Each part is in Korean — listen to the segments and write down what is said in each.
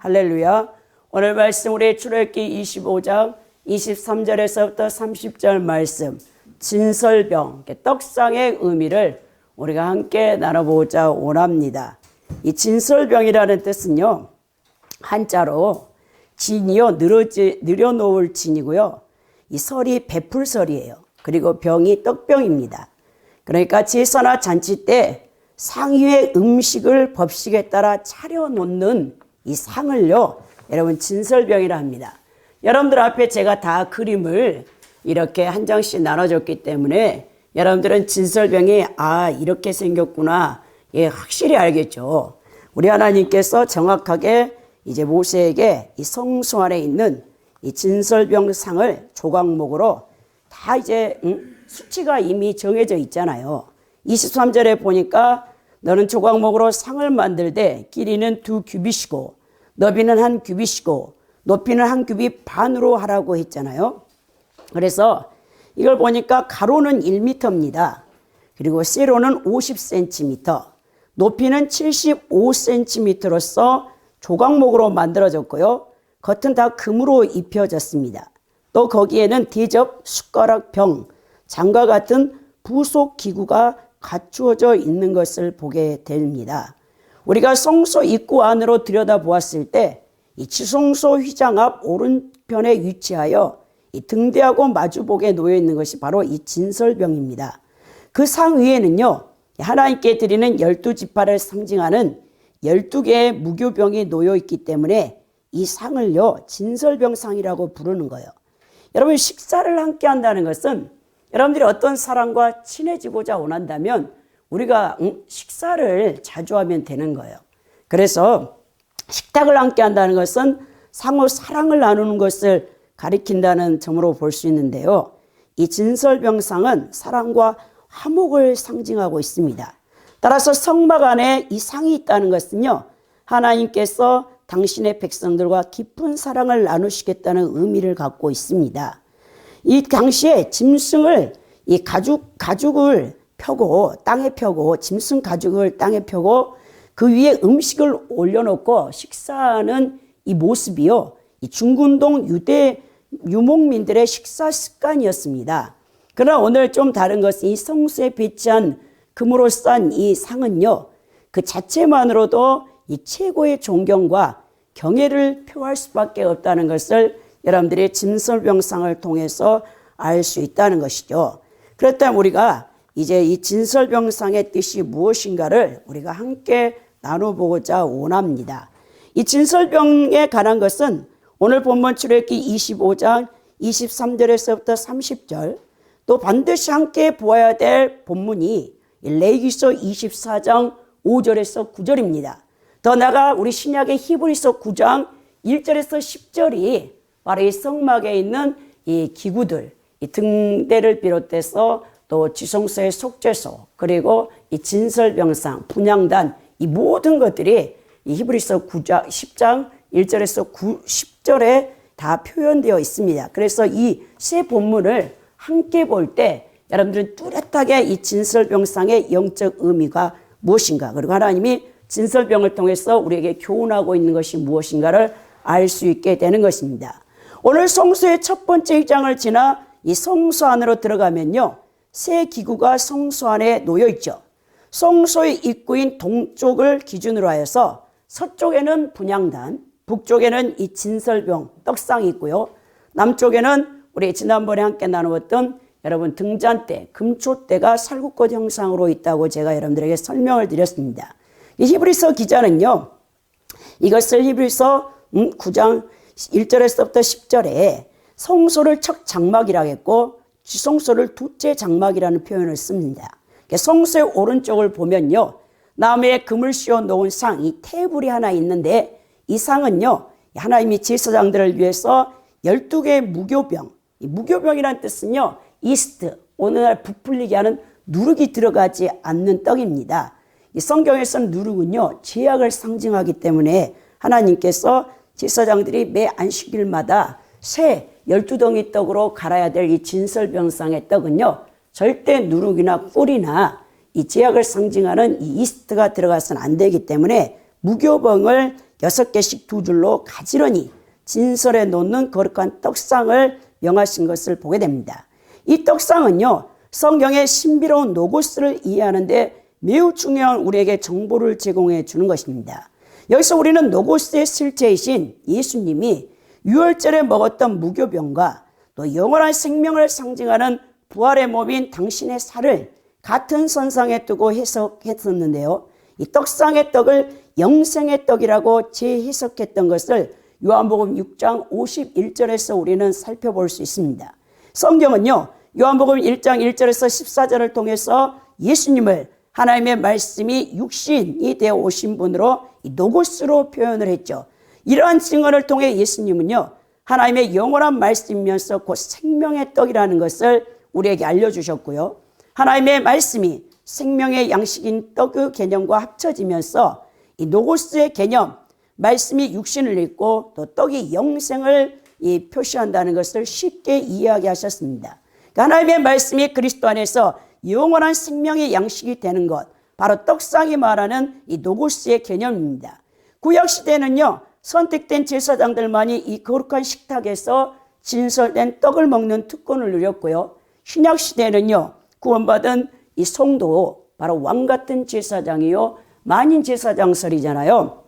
할렐루야. 오늘 말씀 우리 출애굽기 25장 23절에서부터 30절 말씀 진설병, 떡상의 의미를 우리가 함께 나눠보자 원합니다. 이 진설병이라는 뜻은요, 한자로 진이요, 늘여놓을 진이고요, 이 설이 베풀설이에요. 그리고 병이 떡병입니다. 그러니까 제사나 잔치 때 상위의 음식을 법식에 따라 차려놓는 이 상을요, 여러분 진설병이라 합니다. 여러분들 앞에 제가 다 그림을 이렇게 한 장씩 나눠줬기 때문에 여러분들은 진설병이 이렇게 생겼구나, 예, 확실히 알겠죠. 우리 하나님께서 정확하게 이제 모세에게 이 성소 안에 있는 이 진설병 상을 조각목으로 다 이제 수치가 이미 정해져 있잖아요. 23절에 보니까 너는 조각목으로 상을 만들되 길이는 2규빗이고 너비는 1규빗이고 높이는 1규빗 반으로 하라고 했잖아요. 그래서 이걸 보니까 가로는 1m입니다. 그리고 세로는 50cm, 높이는 75cm로서 조각목으로 만들어졌고요. 겉은 다 금으로 입혀졌습니다. 또 거기에는 대접, 숟가락, 병, 장과 같은 부속 기구가 갖추어져 있는 것을 보게 됩니다. 우리가 성소 입구 안으로 들여다보았을 때 이 지성소 휘장 앞 오른편에 위치하여 이 등대하고 마주보게 놓여 있는 것이 바로 이 진설병입니다. 그 상 위에는요, 하나님께 드리는 12지파를 상징하는 12개의 무교병이 놓여 있기 때문에 이 상을요, 진설병상이라고 부르는 거예요. 여러분, 식사를 함께 한다는 것은 여러분들이 어떤 사람과 친해지고자 원한다면 우리가 식사를 자주 하면 되는 거예요. 그래서 식탁을 함께 한다는 것은 상호 사랑을 나누는 것을 가리킨다는 점으로 볼 수 있는데요. 이 진설병상은 사랑과 화목을 상징하고 있습니다. 따라서 성막 안에 이 상이 있다는 것은요, 하나님께서 당신의 백성들과 깊은 사랑을 나누시겠다는 의미를 갖고 있습니다. 이 당시에 짐승을 이 가죽을 펴고 땅에 펴고 짐승 가죽을 땅에 펴고 그 위에 음식을 올려놓고 식사하는 이 모습이요, 이 중근동 유대 유목민들의 식사 습관이었습니다. 그러나 오늘 좀 다른 것은 이 성소에 배치한 금으로 싼 이 상은요, 그 자체만으로도 이 최고의 존경과 경애를 표할 수밖에 없다는 것을 여러분들이 진설병상을 통해서 알 수 있다는 것이죠. 그렇다면 우리가 이제 이 진설병상의 뜻이 무엇인가를 우리가 함께 나눠보고자 원합니다. 이 진설병에 관한 것은 오늘 본문 출애굽기 25장 23절에서부터 30절, 또 반드시 함께 보아야 될 본문이 레위기서 24장 5절에서 9절입니다. 더 나아가 우리 신약의 히브리서 9장 1절에서 10절이 바로 이 성막에 있는 이 기구들, 이 등대를 비롯해서 또 지성소의 속죄소, 그리고 이 진설병상, 분향단, 이 모든 것들이 이 히브리서 9장 10장 1절에서 10절에 다 표현되어 있습니다. 그래서 이 세 본문을 함께 볼 때 여러분들은 뚜렷하게 이 진설병상의 영적 의미가 무엇인가, 그리고 하나님이 진설병을 통해서 우리에게 교훈하고 있는 것이 무엇인가를 알 수 있게 되는 것입니다. 오늘 성소의 첫 번째 입장을 지나 이 성소 안으로 들어가면요, 세 기구가 성소 안에 놓여 있죠. 성소의 입구인 동쪽을 기준으로 하여서 서쪽에는 분향단, 북쪽에는 이 진설병, 떡상이 있고요. 남쪽에는 우리 지난번에 함께 나누었던 여러분 등잔대, 금초대가 살구꽃 형상으로 있다고 제가 여러분들에게 설명을 드렸습니다. 이 히브리서 기자는요, 이것을 히브리서 9장 1절에서부터 10절에 성소를 첫 장막이라고 했고 지성소를 둘째 장막이라는 표현을 씁니다. 성소의 오른쪽을 보면요, 나무에 금을 씌워 놓은 상, 이 테이블이 하나 있는데 이 상은요, 하나님이 제사장들을 위해서 12개의 무교병, 이 무교병이라는 뜻은요, 이스트, 오늘날 부풀리게 하는 누룩이 들어가지 않는 떡입니다. 이 성경에서는 누룩은요, 죄악을 상징하기 때문에 하나님께서 제사장들이 매 안식일마다 새 12덩이 떡으로 갈아야 될 이 진설병상의 떡은요, 절대 누룩이나 꿀이나 이 죄악을 상징하는 이 이스트가 들어가서는 안 되기 때문에 무교병을 6개씩 두 줄로 가지런히 진설해 놓는 거룩한 떡상을 명하신 것을 보게 됩니다. 이 떡상은요, 성경의 신비로운 노고스를 이해하는 데 매우 중요한 우리에게 정보를 제공해 주는 것입니다. 여기서 우리는 노고스의 실체이신 예수님이 유월절에 먹었던 무교병과 또 영원한 생명을 상징하는 부활의 몸인 당신의 살을 같은 선상에 두고 해석했었는데요. 이 떡상의 떡을 영생의 떡이라고 재해석했던 것을 요한복음 6장 51절에서 우리는 살펴볼 수 있습니다. 성경은요, 요한복음 1장 1절에서 14절을 통해서 예수님을 하나님의 말씀이 육신이 되어 오신 분으로 노고스로 표현을 했죠. 이러한 증언을 통해 예수님은요, 하나님의 영원한 말씀이면서 곧 생명의 떡이라는 것을 우리에게 알려주셨고요. 하나님의 말씀이 생명의 양식인 떡의 개념과 합쳐지면서 이 노고스의 개념, 말씀이 육신을 입고 또 떡이 영생을 표시한다는 것을 쉽게 이해하게 하셨습니다. 하나님의 말씀이 그리스도 안에서 영원한 생명의 양식이 되는 것, 바로 떡상이 말하는 이 노고스의 개념입니다. 구약시대는요, 선택된 제사장들만이 이 거룩한 식탁에서 진설된 떡을 먹는 특권을 누렸고요. 신약시대는요, 구원받은 이 성도, 바로 왕같은 제사장이요, 만인 제사장설이잖아요.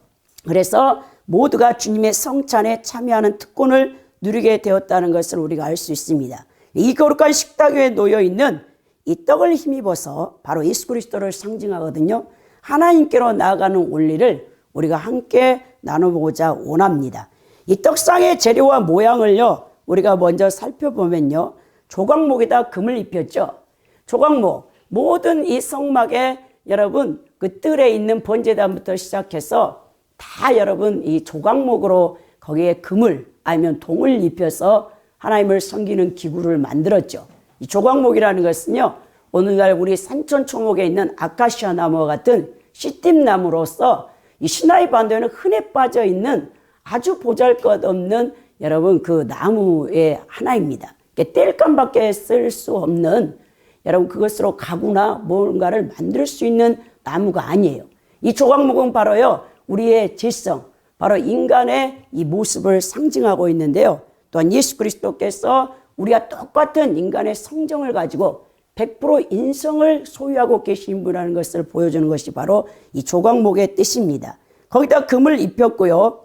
그래서 모두가 주님의 성찬에 참여하는 특권을 누리게 되었다는 것을 우리가 알 수 있습니다. 이 거룩한 식탁 위에 놓여있는 이 떡을 힘입어서 바로 예수 그리스도를 상징하거든요. 하나님께로 나아가는 원리를 우리가 함께 나눠보고자 원합니다. 이 떡상의 재료와 모양을요, 우리가 먼저 살펴보면요, 조각목에다 금을 입혔죠. 조각목, 모든 이 성막에 여러분 그 뜰에 있는 번제단부터 시작해서 다 여러분 이 조각목으로 거기에 금을 아니면 동을 입혀서 하나님을 섬기는 기구를 만들었죠. 이 조각목이라는 것은요, 오늘날 우리 산천초목에 있는 아카시아 나무와 같은 씨띠나무로서 이 시나이 반도에는 흔해 빠져 있는 아주 보잘것없는 여러분 그 나무의 하나입니다. 땔감밖에 쓸 수 없는 여러분 그것으로 가구나 뭔가를 만들 수 있는 나무가 아니에요. 이 조각목은 바로요, 우리의 질성, 바로 인간의 이 모습을 상징하고 있는데요. 또한 예수 그리스도께서 우리가 똑같은 인간의 성정을 가지고 100% 인성을 소유하고 계신 분이라는 것을 보여주는 것이 바로 이 조각목의 뜻입니다. 거기다 금을 입혔고요.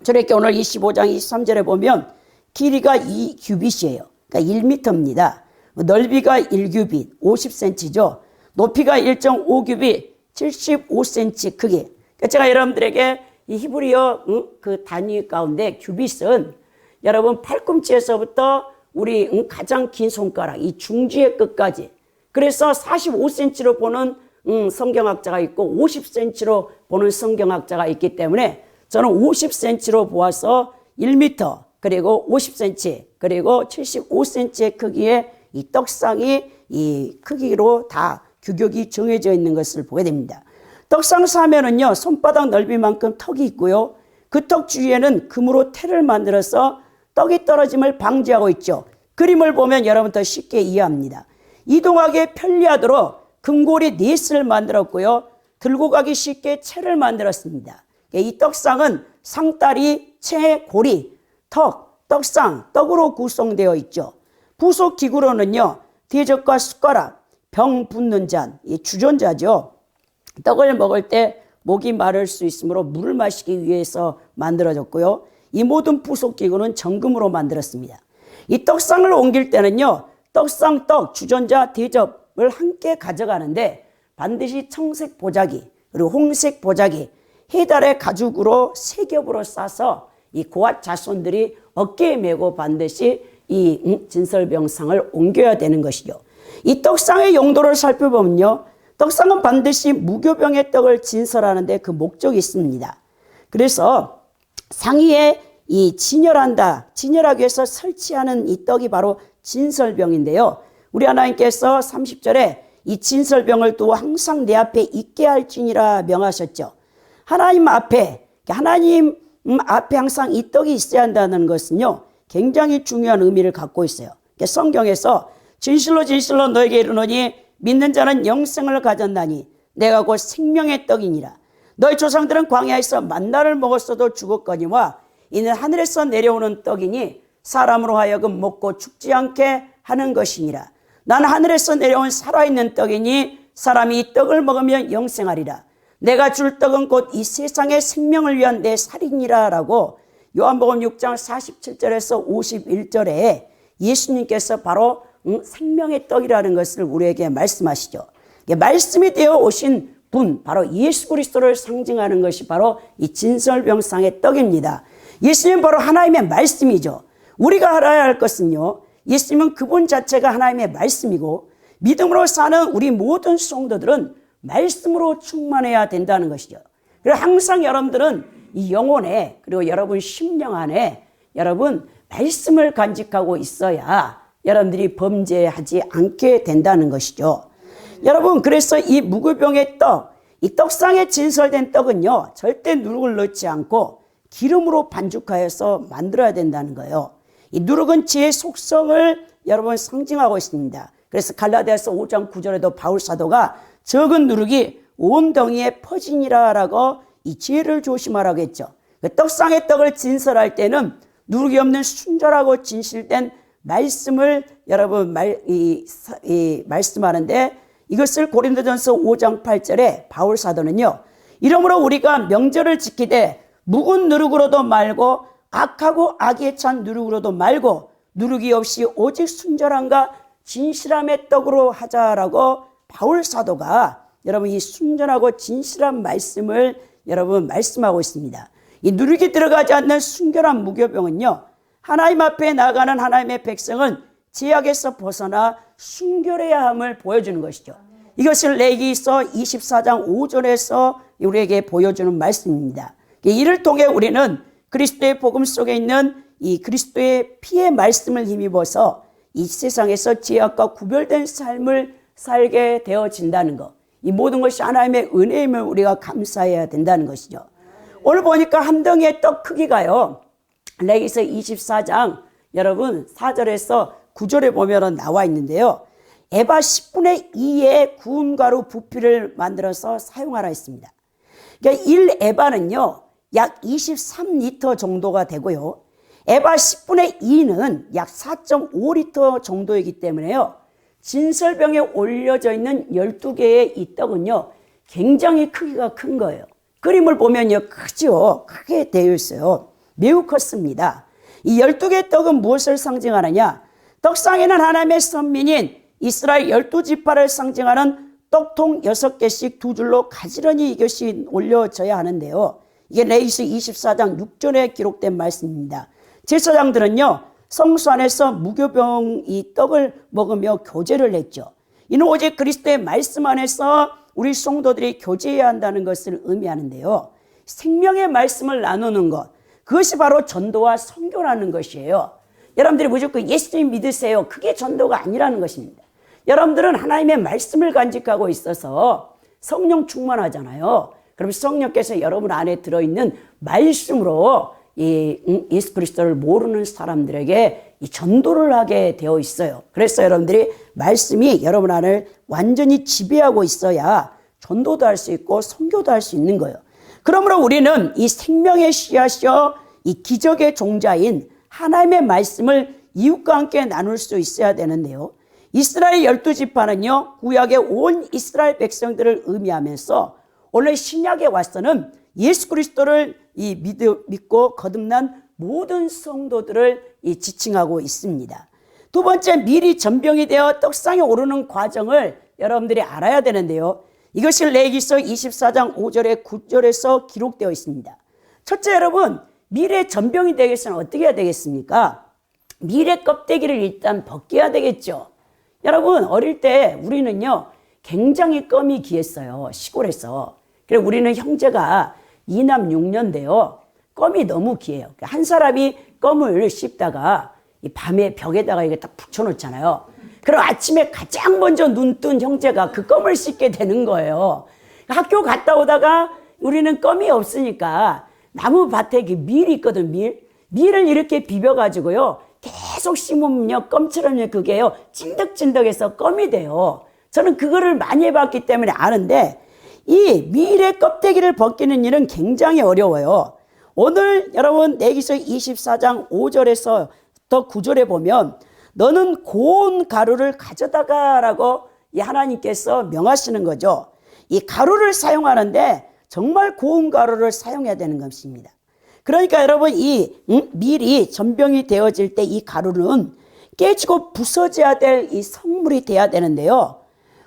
저렇게 오늘 25장 23절에 보면 길이가 2규빗이에요. 그러니까 1m입니다. 넓이가 1규빗, 50cm죠. 높이가 1.5규빗, 75cm 크기. 그러니까 제가 여러분들에게 이 히브리어 그 단위 가운데 규빗은 여러분 팔꿈치에서부터 우리 가장 긴 손가락, 이 중지의 끝까지. 그래서 45cm로 보는 성경학자가 있고 50cm로 보는 성경학자가 있기 때문에 저는 50cm로 보아서 1m, 그리고 50cm, 그리고 75cm의 크기의 이 떡상이 이 크기로 다 규격이 정해져 있는 것을 보게 됩니다. 떡상 사면은요, 손바닥 넓이만큼 턱이 있고요. 그 턱 주위에는 금으로 태를 만들어서 떡이 떨어짐을 방지하고 있죠. 그림을 보면 여러분 더 쉽게 이해합니다. 이동하기 편리하도록 금고리 넷을 만들었고요. 들고 가기 쉽게 채를 만들었습니다. 이 떡상은 상다리, 채, 고리, 턱, 떡상, 떡으로 구성되어 있죠. 부속 기구로는요, 대접과 숟가락, 병 붓는 잔, 이 주전자죠. 떡을 먹을 때 목이 마를 수 있으므로 물을 마시기 위해서 만들어졌고요. 이 모든 부속 기구는 정금으로 만들었습니다. 이 떡상을 옮길 때는요, 떡상, 떡, 주전자, 대접을 함께 가져가는데 반드시 청색 보자기, 그리고 홍색 보자기, 해달의 가죽으로 세 겹으로 싸서 이 고앗 자손들이 어깨에 메고 반드시 이 진설병상을 옮겨야 되는 것이죠. 이 떡상의 용도를 살펴보면요, 떡상은 반드시 무교병의 떡을 진설하는데 그 목적이 있습니다. 그래서 상위에 이 진열하기 위해서 설치하는 이 떡이 바로 진설병인데요. 우리 하나님께서 30절에 이 진설병을 두고 항상 내 앞에 있게 할지니라 명하셨죠. 하나님 앞에 항상 이 떡이 있어야 한다는 것은요, 굉장히 중요한 의미를 갖고 있어요. 성경에서 진실로 진실로 너에게 이르노니 믿는 자는 영생을 가졌나니 내가 곧 생명의 떡이니라. 너희 조상들은 광야에서 만나를 먹었어도 죽었거니와 이는 하늘에서 내려오는 떡이니 사람으로 하여금 먹고 죽지 않게 하는 것이니라. 나는 하늘에서 내려온 살아있는 떡이니 사람이 이 떡을 먹으면 영생하리라. 내가 줄 떡은 곧 이 세상의 생명을 위한 내 살이니라 라고 요한복음 6장 47절에서 51절에 예수님께서 바로 생명의 떡이라는 것을 우리에게 말씀하시죠. 말씀이 되어 오신 분, 바로 예수 그리스도를 상징하는 것이 바로 이 진설병상의 떡입니다. 예수님은 바로 하나님의 말씀이죠. 우리가 알아야 할 것은요, 예수님은 그분 자체가 하나님의 말씀이고 믿음으로 사는 우리 모든 성도들은 말씀으로 충만해야 된다는 것이죠. 그래서 항상 여러분들은 이 영혼에 그리고 여러분 심령 안에 여러분 말씀을 간직하고 있어야 여러분들이 범죄하지 않게 된다는 것이죠. 여러분, 그래서 이 무교병의 떡, 이 떡상에 진설된 떡은요, 절대 누룩을 넣지 않고 기름으로 반죽하여서 만들어야 된다는 거예요. 이 누룩은 지혜의 속성을 여러분 상징하고 있습니다. 그래서 갈라디아서 5장 9절에도 바울 사도가 적은 누룩이 온 덩이에 퍼지니라라고 이 지혜를 조심하라고 했죠. 떡상의 떡을 진설할 때는 누룩이 없는 순결하고 진실된 말씀을 여러분 말씀하는데, 이것을 고린도전서 5장 8절에 바울 사도는요, 이러므로 우리가 명절을 지키되 묵은 누룩으로도 말고 악하고 악에 찬 누룩으로도 말고 누룩이 없이 오직 순전함과 진실함의 떡으로 하자라고 바울 사도가 여러분 이 순전하고 진실한 말씀을 여러분 말씀하고 있습니다. 이 누룩이 들어가지 않는 순결한 무교병은요, 하나님 앞에 나가는 하나님의 백성은 죄악에서 벗어나 순결해야 함을 보여주는 것이죠. 이것을 레위기서 24장 5절에서 우리에게 보여주는 말씀입니다. 이를 통해 우리는 그리스도의 복음 속에 있는 이 그리스도의 피의 말씀을 힘입어서 이 세상에서 죄악과 구별된 삶을 살게 되어진다는 것, 이 모든 것이 하나님의 은혜임을 우리가 감사해야 된다는 것이죠. 오늘 보니까 한 덩이의 떡 크기가요, 레위기서 24장 여러분 4절에서 9절에 보면 나와 있는데요, 에바 10분의 2의 구운 가루 부피를 만들어서 사용하라 했습니다. 그러니까 1에바는요 약 23리터 정도가 되고요, 에바 10분의 2는 약 4.5리터 정도이기 때문에요, 진설병에 올려져 있는 12개의 이 떡은요 굉장히 크기가 큰 거예요. 그림을 보면요 크죠. 크게 되어 있어요. 매우 컸습니다. 이 12개의 떡은 무엇을 상징하느냐, 떡상에는 하나님의 선민인 이스라엘 12지파를 상징하는 떡통 6개씩 두 줄로 가지런히 이것이 올려져야 하는데요, 이게 레위기서 24장 6절에 기록된 말씀입니다. 제사장들은요 성소 안에서 무교병 이 떡을 먹으며 교제를 했죠. 이는 오직 그리스도의 말씀 안에서 우리 성도들이 교제해야 한다는 것을 의미하는데요, 생명의 말씀을 나누는 것, 그것이 바로 전도와 선교라는 것이에요. 여러분들이 무조건 예수님 믿으세요, 그게 전도가 아니라는 것입니다. 여러분들은 하나님의 말씀을 간직하고 있어서 성령 충만하잖아요. 그럼 성령께서 여러분 안에 들어있는 말씀으로 예수 그리스도를 모르는 사람들에게 이 전도를 하게 되어 있어요. 그래서 여러분들이 말씀이 여러분 안을 완전히 지배하고 있어야 전도도 할 수 있고 선교도 할 수 있는 거예요. 그러므로 우리는 이 생명의 씨앗이요 이 기적의 종자인 하나님의 말씀을 이웃과 함께 나눌 수 있어야 되는데요, 이스라엘 12지파는요 구약의 온 이스라엘 백성들을 의미하면서 오늘 신약에 와서는 예수 그리스도를 믿고 거듭난 모든 성도들을 지칭하고 있습니다. 두 번째, 미리 전병이 되어 떡상에 오르는 과정을 여러분들이 알아야 되는데요, 이것이 레위기서 24장 5절에 9절에서 기록되어 있습니다. 첫째, 여러분 미래 전병이 되기 위해서는 어떻게 해야 되겠습니까? 미래 껍데기를 일단 벗겨야 되겠죠. 여러분 어릴 때 우리는요 굉장히 껌이 귀했어요, 시골에서. 그래서 우리는 형제가 2남 6년대요 껌이 너무 귀해요. 한 사람이 껌을 씹다가 밤에 벽에다가 이게 딱 붙여놓잖아요. 그럼 아침에 가장 먼저 눈 뜬 형제가 그 껌을 씹게 되는 거예요. 학교 갔다 오다가 우리는 껌이 없으니까 나무 밭에 밀이 있거든, 밀을 이렇게 비벼가지고요 계속 씹으면요 껌처럼 그게요 찐득찐득해서 껌이 돼요. 저는 그거를 많이 해봤기 때문에 아는데, 이 밀의 껍데기를 벗기는 일은 굉장히 어려워요. 오늘 여러분 레위기서 24장 5절에서 더 9절에 보면 너는 고운 가루를 가져다가라고 이 하나님께서 명하시는 거죠. 이 가루를 사용하는데 정말 고운 가루를 사용해야 되는 것입니다. 그러니까 여러분 이 밀이 전병이 되어질 때 이 가루는 깨지고 부서져야 될 이 성물이 돼야 되는데요.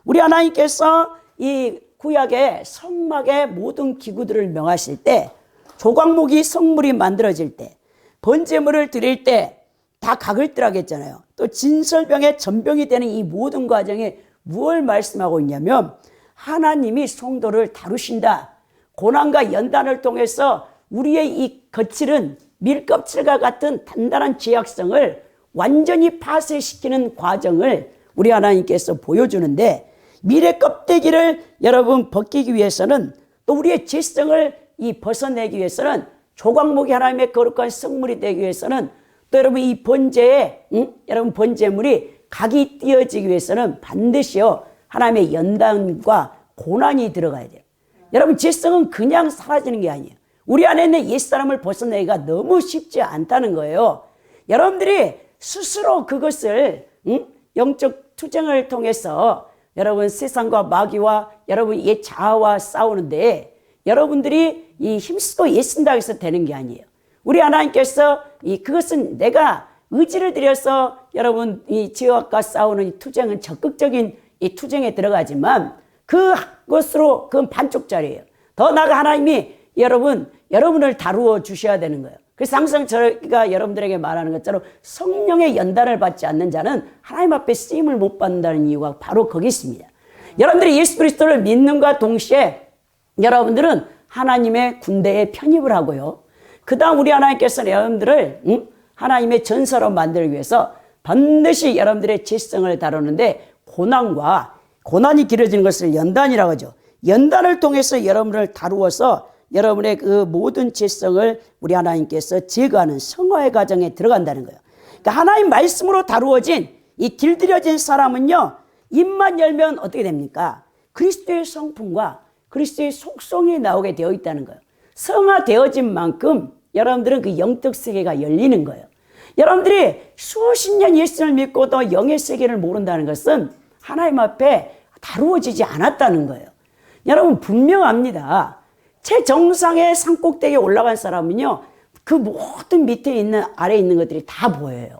우리 하나님께서 이 구약의 성막의 모든 기구들을 명하실 때 조각목이 성물이 만들어질 때 번제물을 드릴 때 다 각을 뜨라고 했잖아요. 또 진설병의 전병이 되는 이 모든 과정에 무엇을 말씀하고 있냐면 하나님이 성도를 다루신다. 고난과 연단을 통해서 우리의 이 거칠은 밀껍질과 같은 단단한 죄악성을 완전히 파쇄시키는 과정을 우리 하나님께서 보여주는데 밀의 껍데기를 여러분 벗기기 위해서는 또 우리의 죄성을 이 벗어내기 위해서는 조각목이 하나님의 거룩한 성물이 되기 위해서는 또 여러분 이 번제에 여러분 번제물이 각이 띄어지기 위해서는 반드시요 하나님의 연단과 고난이 들어가야 돼요. 여러분 죄성은 그냥 사라지는 게 아니에요. 우리 안에 있는 옛사람을 벗어내기가 너무 쉽지 않다는 거예요. 여러분들이 스스로 그것을 영적 투쟁을 통해서 여러분 세상과 마귀와 여러분 옛 자아와 싸우는데 여러분들이 이 힘쓰고 애쓴다고 해서 되는 게 아니에요. 우리 하나님께서 그것은 내가 의지를 들여서 여러분 이 죄악과 싸우는 이 투쟁은 적극적인 이 투쟁에 들어가지만 그것으로 그건 반쪽짜리예요. 더 나아가 하나님이 여러분을 다루어 주셔야 되는 거예요. 그래서 항상 저희가 여러분들에게 말하는 것처럼 성령의 연단을 받지 않는 자는 하나님 앞에 쓰임을 못 받는다는 이유가 바로 거기 있습니다. 여러분들이 예수 그리스도를 믿는과 동시에 여러분들은 하나님의 군대에 편입을 하고요. 그 다음 우리 하나님께서는 여러분들을 하나님의 전사로 만들기 위해서 반드시 여러분들의 죄성을 다루는데 고난이 길어지는 것을 연단이라고 하죠. 연단을 통해서 여러분을 다루어서 여러분의 그 모든 죄성을 우리 하나님께서 제거하는 성화의 과정에 들어간다는 거예요. 그러니까 하나님 말씀으로 다루어진 이 길들여진 사람은요, 입만 열면 어떻게 됩니까? 그리스도의 성품과 그리스도의 속성이 나오게 되어 있다는 거예요. 성화되어진 만큼 여러분들은 그 영적 세계가 열리는 거예요. 여러분들이 수십 년 예수를 믿고도 영의 세계를 모른다는 것은 하나님 앞에 다루어지지 않았다는 거예요. 여러분 분명합니다. 최정상의 산꼭대기에 올라간 사람은요, 그 모든 밑에 있는 아래에 있는 것들이 다 보여요.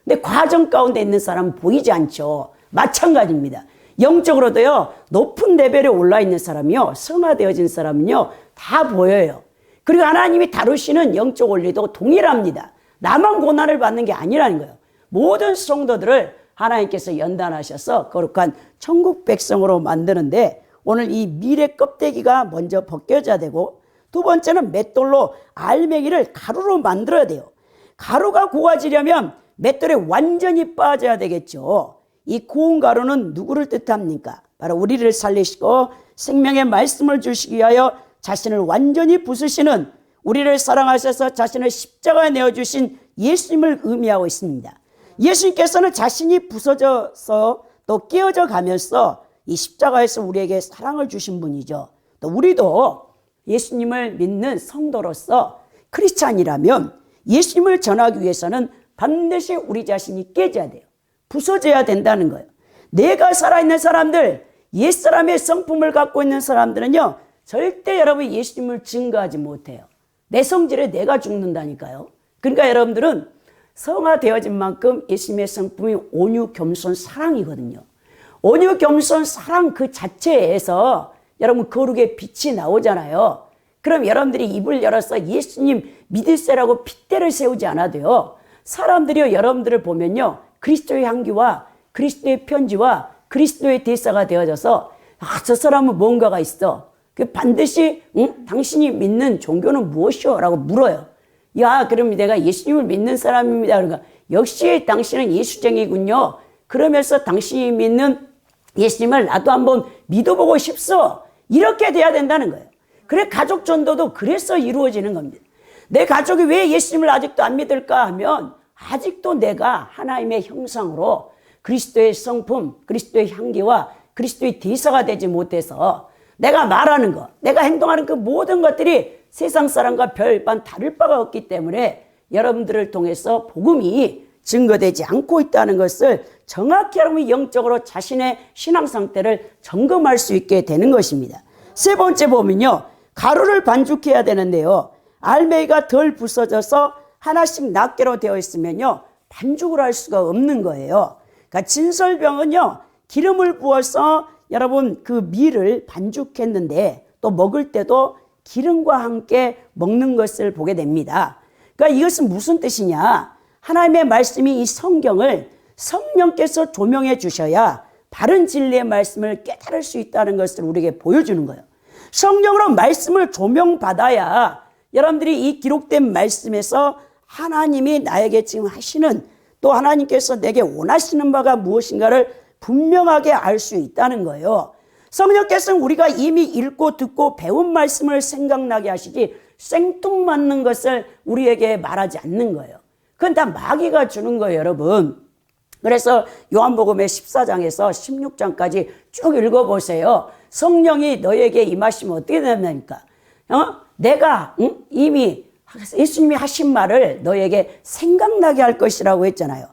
근데 과정 가운데 있는 사람은 보이지 않죠. 마찬가지입니다. 영적으로도요, 높은 레벨에 올라 있는 사람이요, 성화되어진 사람은요, 다 보여요. 그리고 하나님이 다루시는 영적 원리도 동일합니다. 나만 고난을 받는 게 아니라는 거예요. 모든 성도들을 하나님께서 연단하셔서 거룩한 천국 백성으로 만드는데 오늘 이 밀의 껍데기가 먼저 벗겨져야 되고 두 번째는 맷돌로 알맹이를 가루로 만들어야 돼요. 가루가 고와지려면 맷돌에 완전히 빠져야 되겠죠. 이 고운 가루는 누구를 뜻합니까? 바로 우리를 살리시고 생명의 말씀을 주시기 위하여 자신을 완전히 부수시는 우리를 사랑하셔서 자신을 십자가에 내어주신 예수님을 의미하고 있습니다. 예수님께서는 자신이 부서져서 또 깨어져 가면서 이 십자가에서 우리에게 사랑을 주신 분이죠. 또 우리도 예수님을 믿는 성도로서 크리스찬이라면 예수님을 전하기 위해서는 반드시 우리 자신이 깨져야 돼요. 부서져야 된다는 거예요. 내가 살아있는 사람들, 옛사람의 성품을 갖고 있는 사람들은요, 절대 여러분 예수님을 증거하지 못해요. 내 성질에 내가 죽는다니까요. 그러니까 여러분들은 성화되어진 만큼 예수님의 성품이 온유, 겸손, 사랑이거든요. 온유, 겸손, 사랑 그 자체에서 여러분 거룩의 빛이 나오잖아요. 그럼 여러분들이 입을 열어서 예수님 믿으세라고 핏대를 세우지 않아도요, 사람들이요 여러분들을 보면요 그리스도의 향기와 그리스도의 편지와 그리스도의 대사가 되어져서 저 사람은 뭔가가 있어. 그 반드시 당신이 믿는 종교는 무엇이요? 라고 물어요. 야, 그럼 내가 예수님을 믿는 사람입니다. 그러니까 역시 당신은 예수쟁이군요. 그러면서 당신이 믿는 예수님을 나도 한번 믿어보고 싶소. 이렇게 돼야 된다는 거예요. 그래 가족 전도도 그래서 이루어지는 겁니다. 내 가족이 왜 예수님을 아직도 안 믿을까 하면 아직도 내가 하나님의 형상으로 그리스도의 성품, 그리스도의 향기와 그리스도의 대사가 되지 못해서 내가 말하는 것, 내가 행동하는 그 모든 것들이 세상 사람과 별반 다를 바가 없기 때문에 여러분들을 통해서 복음이 증거되지 않고 있다는 것을 정확히 여러분이 영적으로 자신의 신앙 상태를 점검할 수 있게 되는 것입니다. 세 번째 보면요, 가루를 반죽해야 되는데요, 알맹이가 덜 부서져서 하나씩 낱개로 되어 있으면요 반죽을 할 수가 없는 거예요. 그러니까 진설병은요 기름을 부어서 여러분 그 밀을 반죽했는데 또 먹을 때도 기름과 함께 먹는 것을 보게 됩니다. 그러니까 이것은 무슨 뜻이냐, 하나님의 말씀이 이 성경을 성령께서 조명해 주셔야 바른 진리의 말씀을 깨달을 수 있다는 것을 우리에게 보여주는 거예요. 성령으로 말씀을 조명받아야 여러분들이 이 기록된 말씀에서 하나님이 나에게 지금 하시는, 또 하나님께서 내게 원하시는 바가 무엇인가를 분명하게 알 수 있다는 거예요. 성령께서는 우리가 이미 읽고 듣고 배운 말씀을 생각나게 하시지 생뚱맞는 것을 우리에게 말하지 않는 거예요. 그건 다 마귀가 주는 거예요, 여러분. 그래서 요한복음의 14장에서 16장까지 쭉 읽어보세요. 성령이 너에게 임하시면 어떻게 됩니까? 내가 이미 예수님이 하신 말을 너에게 생각나게 할 것이라고 했잖아요.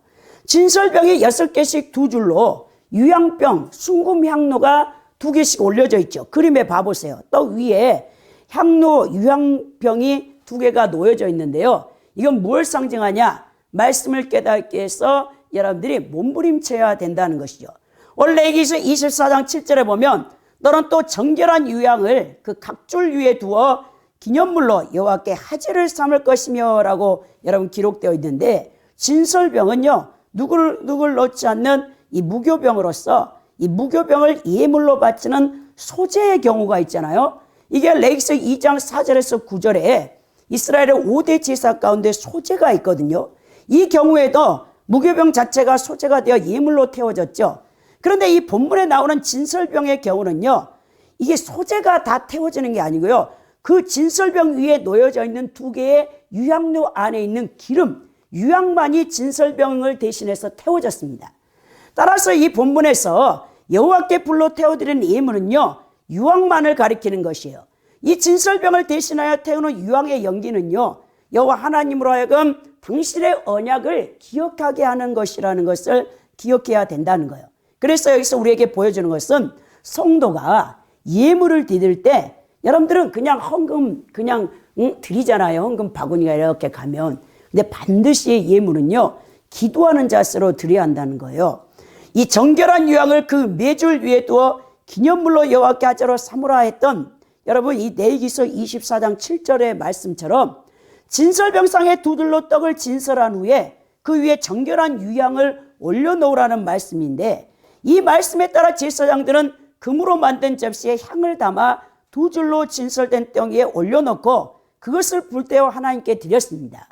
진설병이 6개씩 2줄로, 유향병, 순금향로가 2개씩 올려져 있죠. 그림에 봐보세요. 떡 위에 향로, 유향병이 2개가 놓여져 있는데요. 이건 뭘 상징하냐? 말씀을 깨닫기 위해서 여러분들이 몸부림쳐야 된다는 것이죠. 원래 레위기서 24장 7절에 보면 너는 또 정결한 유향을 그 각줄 위에 두어 기념물로 여호와께 화제를 삼을 것이며 라고 여러분 기록되어 있는데, 진설병은요 누굴 넣지 않는 이 무교병으로서 이 무교병을 예물로 바치는 소재의 경우가 있잖아요. 이게 레위기서 2장 4절에서 9절에 이스라엘의 5대 제사 가운데 소재가 있거든요. 이 경우에도 무교병 자체가 소재가 되어 예물로 태워졌죠. 그런데 이 본문에 나오는 진설병의 경우는요, 이게 소재가 다 태워지는 게 아니고요, 그 진설병 위에 놓여져 있는 2개의 유향로 안에 있는 기름, 유향만이 진설병을 대신해서 태워졌습니다. 따라서 이 본문에서 여호와께 불로 태워드리는 예물은요 유황만을 가리키는 것이에요. 이 진설병을 대신하여 태우는 유황의 연기는요 여호와 하나님으로 하여금 당신의 언약을 기억하게 하는 것이라는 것을 기억해야 된다는 거예요. 그래서 여기서 우리에게 보여주는 것은 성도가 예물을 드릴 때, 여러분들은 그냥 헌금 드리잖아요. 헌금 바구니가 이렇게 가면. 근데 반드시 예물은요 기도하는 자세로 드려야 한다는 거예요. 이 정결한 유향을 그 메줄 위에 두어 기념물로 여호와께 화제로 삼으라 했던, 여러분 이 레위기서 24장 7절의 말씀처럼 진설병상에 2줄로 떡을 진설한 후에 그 위에 정결한 유향을 올려놓으라는 말씀인데, 이 말씀에 따라 제사장들은 금으로 만든 접시에 향을 담아 2줄로 진설된 떡 위에 올려놓고 그것을 불태워 하나님께 드렸습니다.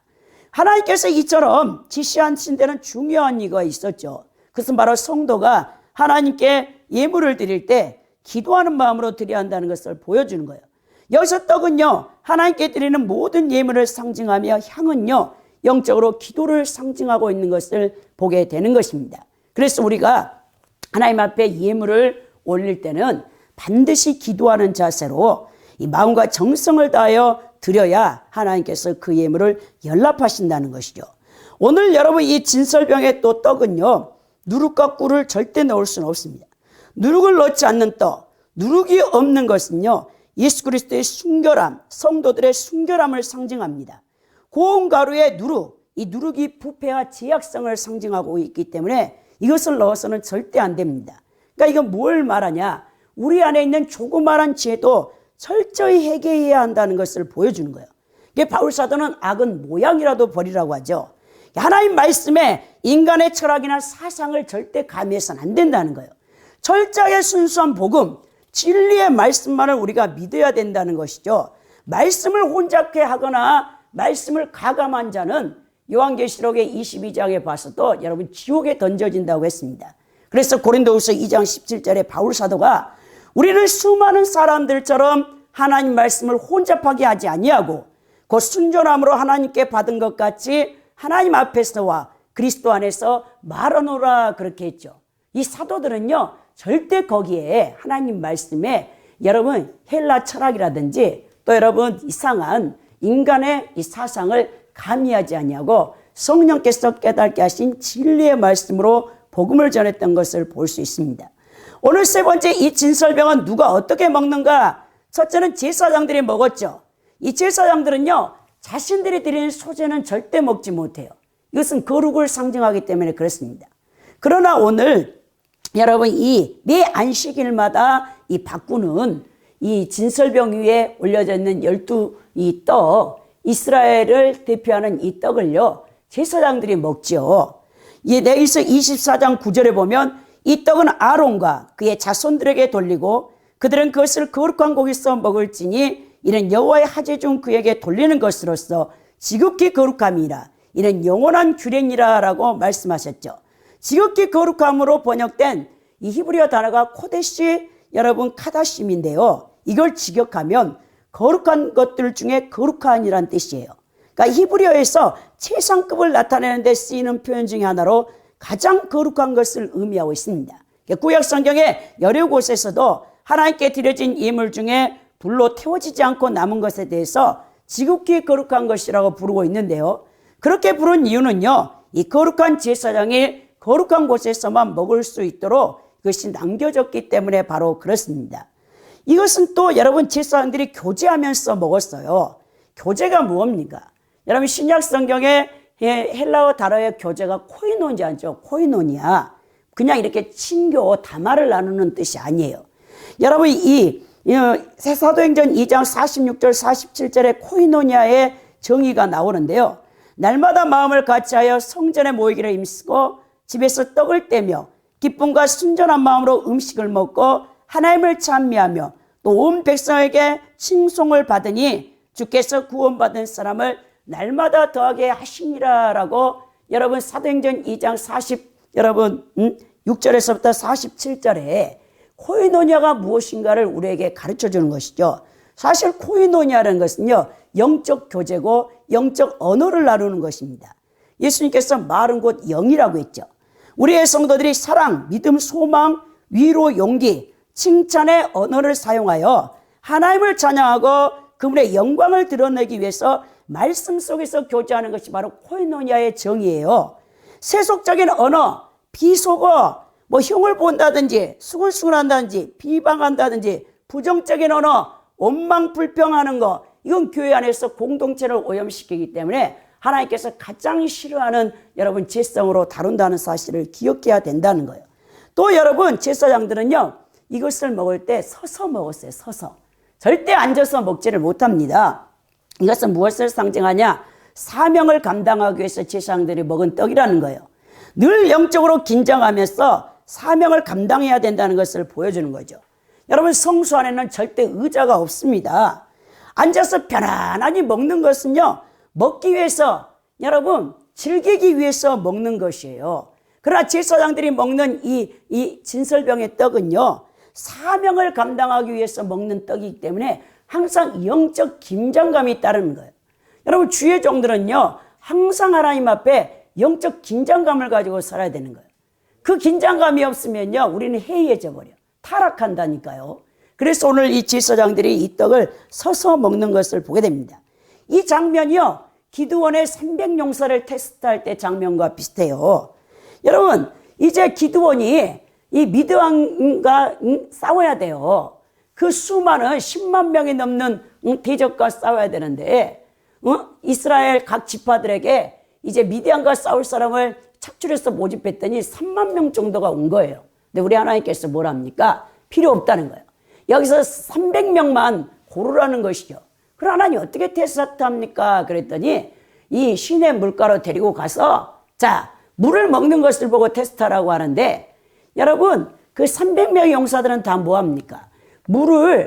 하나님께서 이처럼 지시하신 데는 중요한 이유가 있었죠. 그것은 바로 성도가 하나님께 예물을 드릴 때 기도하는 마음으로 드려야 한다는 것을 보여주는 거예요. 여기서 떡은요 하나님께 드리는 모든 예물을 상징하며, 향은요 영적으로 기도를 상징하고 있는 것을 보게 되는 것입니다. 그래서 우리가 하나님 앞에 예물을 올릴 때는 반드시 기도하는 자세로 이 마음과 정성을 다하여 드려야 하나님께서 그 예물을 연락하신다는 것이죠. 오늘 여러분 이 진설병의 또 떡은요 누룩과 꿀을 절대 넣을 수는 없습니다. 누룩을 넣지 않는 떡, 누룩이 없는 것은요 예수 그리스도의 순결함, 성도들의 순결함을 상징합니다. 고운 가루의 누룩, 이 누룩이 부패와 죄악성을 상징하고 있기 때문에 이것을 넣어서는 절대 안 됩니다. 그러니까 이건 뭘 말하냐, 우리 안에 있는 조그마한 죄도 철저히 해결해야 한다는 것을 보여주는 거예요. 바울 사도는 악은 모양이라도 버리라고 하죠. 하나님 말씀에 인간의 철학이나 사상을 절대 가미해서는 안 된다는 거예요. 철저하게 순수한 복음, 진리의 말씀만을 우리가 믿어야 된다는 것이죠. 말씀을 혼잡게 하거나 말씀을 가감한 자는 요한계시록의 22장에 봐서도 여러분 지옥에 던져진다고 했습니다. 그래서 고린도후서 2장 17절에 바울 사도가 우리를 수많은 사람들처럼 하나님 말씀을 혼잡하게 하지 아니하고 그 순전함으로 하나님께 받은 것 같이 하나님 앞에서와 그리스도 안에서 말하노라 그렇게 했죠. 이 사도들은요 절대 거기에 하나님 말씀에 여러분 헬라 철학이라든지 또 여러분 이상한 인간의 이 사상을 가미하지 아니하고 성령께서 깨닫게 하신 진리의 말씀으로 복음을 전했던 것을 볼 수 있습니다. 오늘 세 번째 이 진설병은 누가 어떻게 먹는가? 첫째는 제사장들이 먹었죠. 이 제사장들은요, 자신들이 드리는 소제는 절대 먹지 못해요. 이것은 거룩을 상징하기 때문에 그렇습니다. 그러나 오늘 여러분 이 매 안식일마다 이 바꾸는 이 진설병 위에 올려져 있는 12 이 떡, 이스라엘을 대표하는 이 떡을요, 제사장들이 먹지요. 이 레위기서 24장 9절에 보면 이 떡은 아론과 그의 자손들에게 돌리고 그들은 그것을 거룩한 고기서 먹을지니 이는 여호와의 하지 중 그에게 돌리는 것으로서 지극히 거룩함이라. 이는 영원한 규례니라 라고 말씀하셨죠. 지극히 거룩함으로 번역된 이 히브리어 단어가 코데시 여러분 카다심인데요. 이걸 직역하면 거룩한 것들 중에 거룩한이란 뜻이에요. 그러니까 히브리어에서 최상급을 나타내는 데 쓰이는 표현 중에 하나로 가장 거룩한 것을 의미하고 있습니다. 구약 성경의 여러 곳에서도 하나님께 드려진 예물 중에 불로 태워지지 않고 남은 것에 대해서 지극히 거룩한 것이라고 부르고 있는데요. 그렇게 부른 이유는요, 이 거룩한 제사장이 거룩한 곳에서만 먹을 수 있도록 그것이 남겨졌기 때문에 바로 그렇습니다. 이것은 또 여러분 제사장들이 교제하면서 먹었어요. 교제가 무엇입니까? 여러분 신약 성경에 헬라어 단어의 교제가 코이노니아죠. 코이노니아. 그냥 이렇게 친교, 담화를 나누는 뜻이 아니에요. 여러분 이 사도행전 2장 46절 47절에 코이노니아의 정의가 나오는데요. 날마다 마음을 같이하여 성전에 모이기를 힘쓰고 집에서 떡을 떼며 기쁨과 순전한 마음으로 음식을 먹고 하나님을 찬미하며 또 온 백성에게 칭송을 받으니 주께서 구원받은 사람을 날마다 더하게 하시니라라고 여러분 사도행전 2장 6절에서부터 47절에 코이노니아가 무엇인가를 우리에게 가르쳐 주는 것이죠. 사실 코이노니아라는 것은요, 영적 교제고 영적 언어를 나누는 것입니다. 예수님께서 말은 곧 영이라고 했죠. 우리의 성도들이 사랑, 믿음, 소망, 위로, 용기, 칭찬의 언어를 사용하여 하나님을 찬양하고 그분의 영광을 드러내기 위해서 말씀 속에서 교제하는 것이 바로 코이노니아의 정의예요. 세속적인 언어, 비속어, 형을 본다든지 수근수근한다든지 비방한다든지 부정적인 언어, 원망불평하는 거, 이건 교회 안에서 공동체를 오염시키기 때문에 하나님께서 가장 싫어하는 여러분 죄성으로 다룬다는 사실을 기억해야 된다는 거예요. 또 여러분 제사장들은요, 이것을 먹을 때 서서 먹었어요. 서서. 절대 앉아서 먹지를 못합니다. 이것은 무엇을 상징하냐? 사명을 감당하기 위해서 제사장들이 먹은 떡이라는 거예요. 늘 영적으로 긴장하면서 사명을 감당해야 된다는 것을 보여주는 거죠. 여러분 성수 안에는 절대 의자가 없습니다. 앉아서 편안하게 먹는 것은요, 먹기 위해서, 여러분 즐기기 위해서 먹는 것이에요. 그러나 제사장들이 먹는 이 진설병의 떡은요, 사명을 감당하기 위해서 먹는 떡이기 때문에 항상 영적 긴장감이 따르는 거예요. 여러분 주의 종들은요, 항상 하나님 앞에 영적 긴장감을 가지고 살아야 되는 거예요. 그 긴장감이 없으면요, 우리는 해이해져 버려. 타락한다니까요. 그래서 오늘 이 제사장들이 이 떡을 서서 먹는 것을 보게 됩니다. 이 장면이요, 기드온의 300용사를 테스트할 때 장면과 비슷해요. 여러분 이제 기드온이 이 미드왕과 싸워야 돼요. 그 수많은 10만 명이 넘는 대적과 싸워야 되는데 이스라엘 각 지파들에게 이제 미디안과 싸울 사람을 착출해서 모집했더니 3만 명 정도가 온 거예요. 근데 우리 하나님께서 뭐라 합니까? 필요 없다는 거예요. 여기서 300명만 고르라는 것이죠. 그럼 하나님 어떻게 테스트합니까? 그랬더니 이 시내 물가로 데리고 가서 자, 물을 먹는 것을 보고 테스트하라고 하는데, 여러분 그 300명의 용사들은 다 뭐합니까?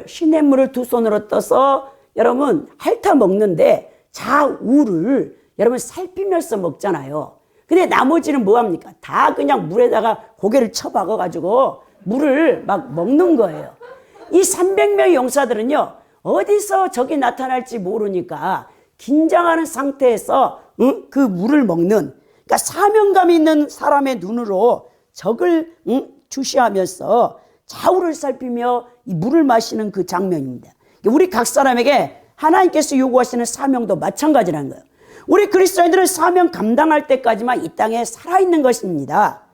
시냇물을 두 손으로 떠서 여러분 핥아 먹는데 좌우를 여러분 살피면서 먹잖아요. 근데 나머지는 뭐합니까? 다 그냥 물에다가 고개를 쳐박아 가지고 물을 막 먹는 거예요. 이 300명의 용사들은요, 어디서 적이 나타날지 모르니까 긴장하는 상태에서 그 물을 먹는, 그러니까 사명감 있는 사람의 눈으로 적을 주시하면서 좌우를 살피며 이 물을 마시는 그 장면입니다. 우리 각 사람에게 하나님께서 요구하시는 사명도 마찬가지라는 거예요. 우리 그리스도인들은 사명 감당할 때까지만 이 땅에 살아있는 것입니다.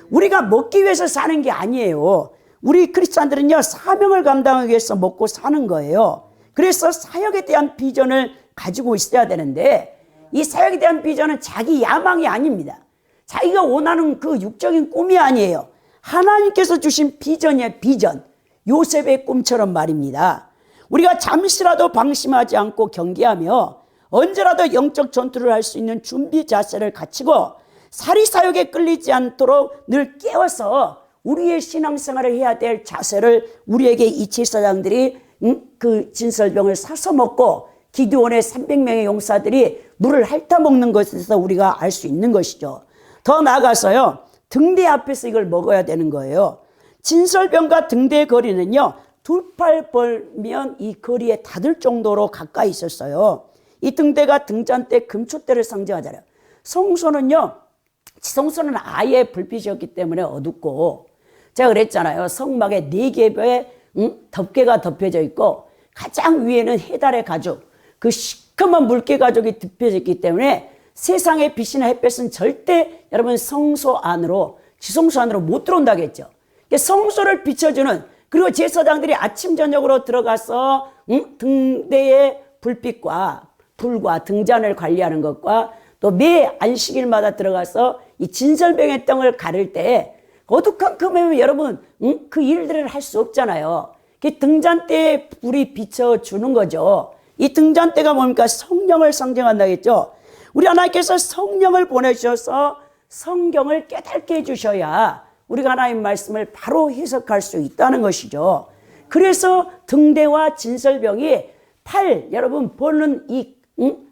우리가 먹기 위해서 사는 게 아니에요. 우리 크리스찬들은요, 사명을 감당하기 위해서 먹고 사는 거예요. 그래서 사역에 대한 비전을 가지고 있어야 되는데, 이 사역에 대한 비전은 자기 야망이 아닙니다. 자기가 원하는 그 육적인 꿈이 아니에요. 하나님께서 주신 비전이에요. 비전. 요셉의 꿈처럼 말입니다. 우리가 잠시라도 방심하지 않고 경계하며 언제라도 영적 전투를 할 수 있는 준비 자세를 갖추고 사리사욕에 끌리지 않도록 늘 깨워서 우리의 신앙생활을 해야 될 자세를 우리에게 이 제사장들이 그 진설병을 사서 먹고 기드온의 300명의 용사들이 물을 핥아먹는 것에서 우리가 알 수 있는 것이죠. 더 나아가서요, 등대 앞에서 이걸 먹어야 되는 거예요. 진설병과 등대의 거리는요, 2팔 벌면 이 거리에 닿을 정도로 가까이 있었어요. 이 등대가 등잔대 금초대를 상징하잖아요. 성소는요, 성소는 아예 불빛이었기 때문에 어둡고, 제가 그랬잖아요. 성막에 4개의 덮개가 덮여져 있고 가장 위에는 해달의 가죽, 그 시커먼 물개 가죽이 덮여져 있기 때문에 세상의 빛이나 햇볕은 절대 여러분 성소 안으로, 지성소 안으로 못 들어온다겠죠. 성소를 비춰주는, 그리고 제사장들이 아침 저녁으로 들어가서 등대의 불빛과 불과 등잔을 관리하는 것과 또 매 안식일마다 들어가서 이 진설병의 떡을 가릴 때 어두컴컴하면 여러분 그 일들을 할 수 없잖아요. 등잔대에 불이 비춰주는 거죠. 이 등잔대가 뭡니까? 성령을 상징한다겠죠. 우리 하나님께서 성령을 보내주셔서 성경을 깨닫게 해주셔야 우리가 하나님 말씀을 바로 해석할 수 있다는 것이죠. 그래서 등대와 진설병이 여러분 보는 이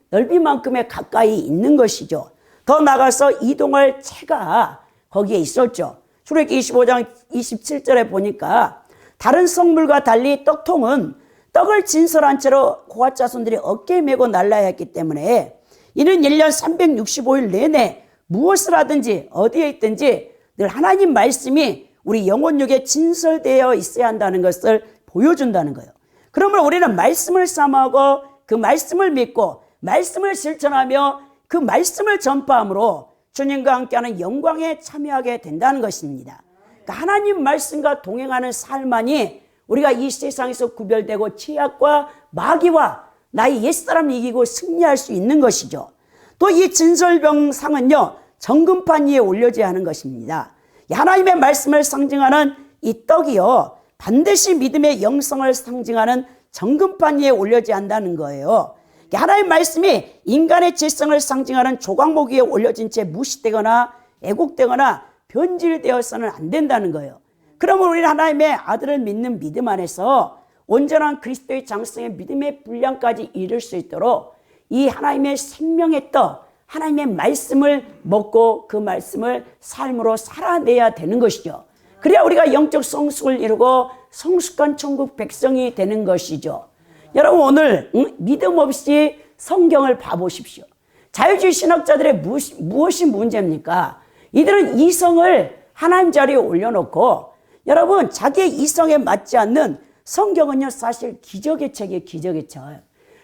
넓이만큼에 가까이 있는 것이죠. 더 나가서 이동할 채가 거기에 있었죠. 출애굽기 25장 27절에 보니까 다른 성물과 달리 떡통은 떡을 진설한 채로 고앗 자손들이 어깨에 메고 날라야 했기 때문에 이는 1년 365일 내내 무엇을 하든지 어디에 있든지 늘 하나님 말씀이 우리 영혼육에 진설되어 있어야 한다는 것을 보여준다는 거예요. 그러면 우리는 말씀을 삼하고 그 말씀을 믿고 말씀을 실천하며 그 말씀을 전파함으로 주님과 함께하는 영광에 참여하게 된다는 것입니다. 그러니까 하나님 말씀과 동행하는 삶만이 우리가 이 세상에서 구별되고 죄악과 마귀와 나의 옛사람을 이기고 승리할 수 있는 것이죠. 또 이 진설병상은요, 정금판 위에 올려져야 하는 것입니다. 하나님의 말씀을 상징하는 이 떡이요, 반드시 믿음의 영성을 상징하는 정금판 위에 올려져야 한다는 거예요. 하나님의 말씀이 인간의 죄성을 상징하는 조각목 위에 올려진 채 무시되거나 애곡되거나 변질되어서는 안 된다는 거예요. 그러면 우리는 하나님의 아들을 믿는 믿음 안에서 온전한 그리스도의 장성의 믿음의 분량까지 이룰 수 있도록 이 하나님의 생명의 떡, 하나님의 말씀을 먹고 그 말씀을 삶으로 살아내야 되는 것이죠. 그래야 우리가 영적 성숙을 이루고 성숙한 천국 백성이 되는 것이죠. 여러분 오늘 믿음 없이 성경을 봐보십시오. 자유주의 신학자들의 무엇이 문제입니까? 이들은 이성을 하나님 자리에 올려놓고 여러분 자기의 이성에 맞지 않는 성경은요 사실 기적의 책이에요. 기적의 책.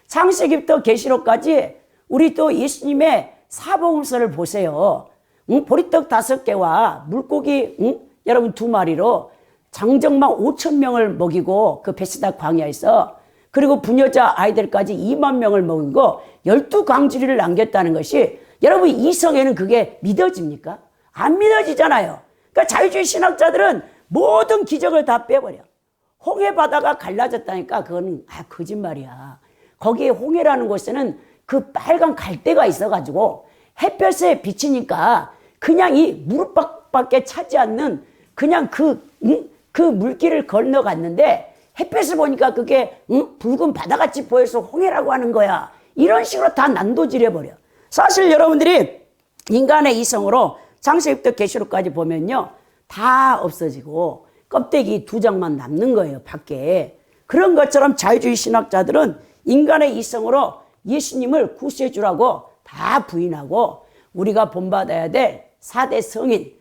창세기부터 계시록까지 우리 또 예수님의 사복음서를 보세요. 보리떡 5개와 물고기 여러분 2마리로 장정막 5,000명을 먹이고 그 베스다 광야에서, 그리고 부녀자 아이들까지 2만 명을 먹이고 12광주리를 남겼다는 것이 여러분 이성에는 그게 믿어집니까? 안 믿어지잖아요. 그러니까 자유주의 신학자들은 모든 기적을 다 빼버려. 홍해 바다가 갈라졌다니까 그거는 거짓말이야. 거기에 홍해라는 곳에는 그 빨간 갈대가 있어가지고 햇볕에 비치니까 그냥 이 무릎밖에 차지 않는 그냥 그 물길을 건너갔는데 햇볕을 보니까 그게 붉은 바다같이 보여서 홍해라고 하는 거야. 이런 식으로 다 난도질해버려. 사실 여러분들이 인간의 이성으로 창세기부터 계시록까지 보면요 다 없어지고 껍데기 2장만 남는 거예요. 밖에. 그런 것처럼 자유주의 신학자들은 인간의 이성으로 예수님을 구수해 주라고 다 부인하고 우리가 본받아야 될 4대 성인,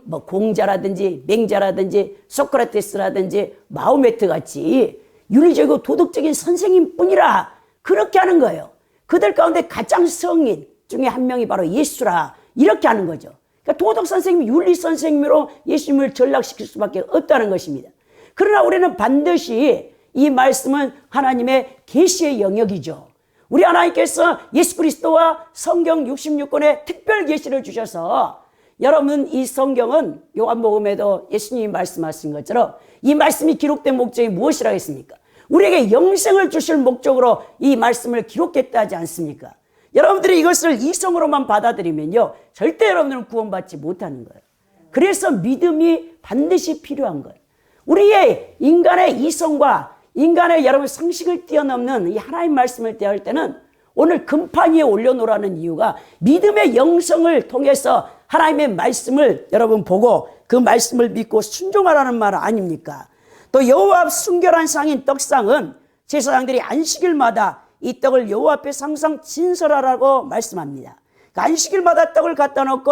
뭐 공자라든지 맹자라든지 소크라테스라든지 마호메트 같이 윤리적이고 도덕적인 선생님뿐이라 그렇게 하는 거예요. 그들 가운데 가장 성인 중에 한 명이 바로 예수라 이렇게 하는 거죠. 그러니까 도덕 선생님, 윤리 선생님으로 예수님을 전락시킬 수밖에 없다는 것입니다. 그러나 우리는 반드시 이 말씀은 하나님의 계시의 영역이죠. 우리 하나님께서 예수 그리스도와 성경 66권의 특별 계시를 주셔서 여러분 이 성경은 요한복음에도 예수님이 말씀하신 것처럼 이 말씀이 기록된 목적이 무엇이라 했습니까? 우리에게 영생을 주실 목적으로 이 말씀을 기록했다 하지 않습니까? 여러분들이 이것을 이성으로만 받아들이면요 절대 여러분들은 구원받지 못하는 거예요. 그래서 믿음이 반드시 필요한 거예요. 우리의 인간의 이성과 인간의 여러분 상식을 뛰어넘는 이 하나님 말씀을 대할 때는 오늘 금판 위에 올려놓으라는 이유가 믿음의 영성을 통해서 하나님의 말씀을 여러분 보고 그 말씀을 믿고 순종하라는 말 아닙니까? 또 여호와 앞 순결한 상인 떡상은 제사장들이 안식일마다 이 떡을 여호와 앞에 항상 진설하라고 말씀합니다. 그러니까 안식일마다 떡을 갖다 놓고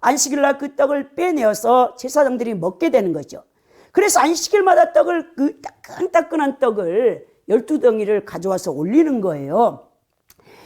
안식일날 그 떡을 빼내어서 제사장들이 먹게 되는 거죠. 그래서 안식일마다 떡을 그 따끈따끈한 떡을 12덩이를 가져와서 올리는 거예요.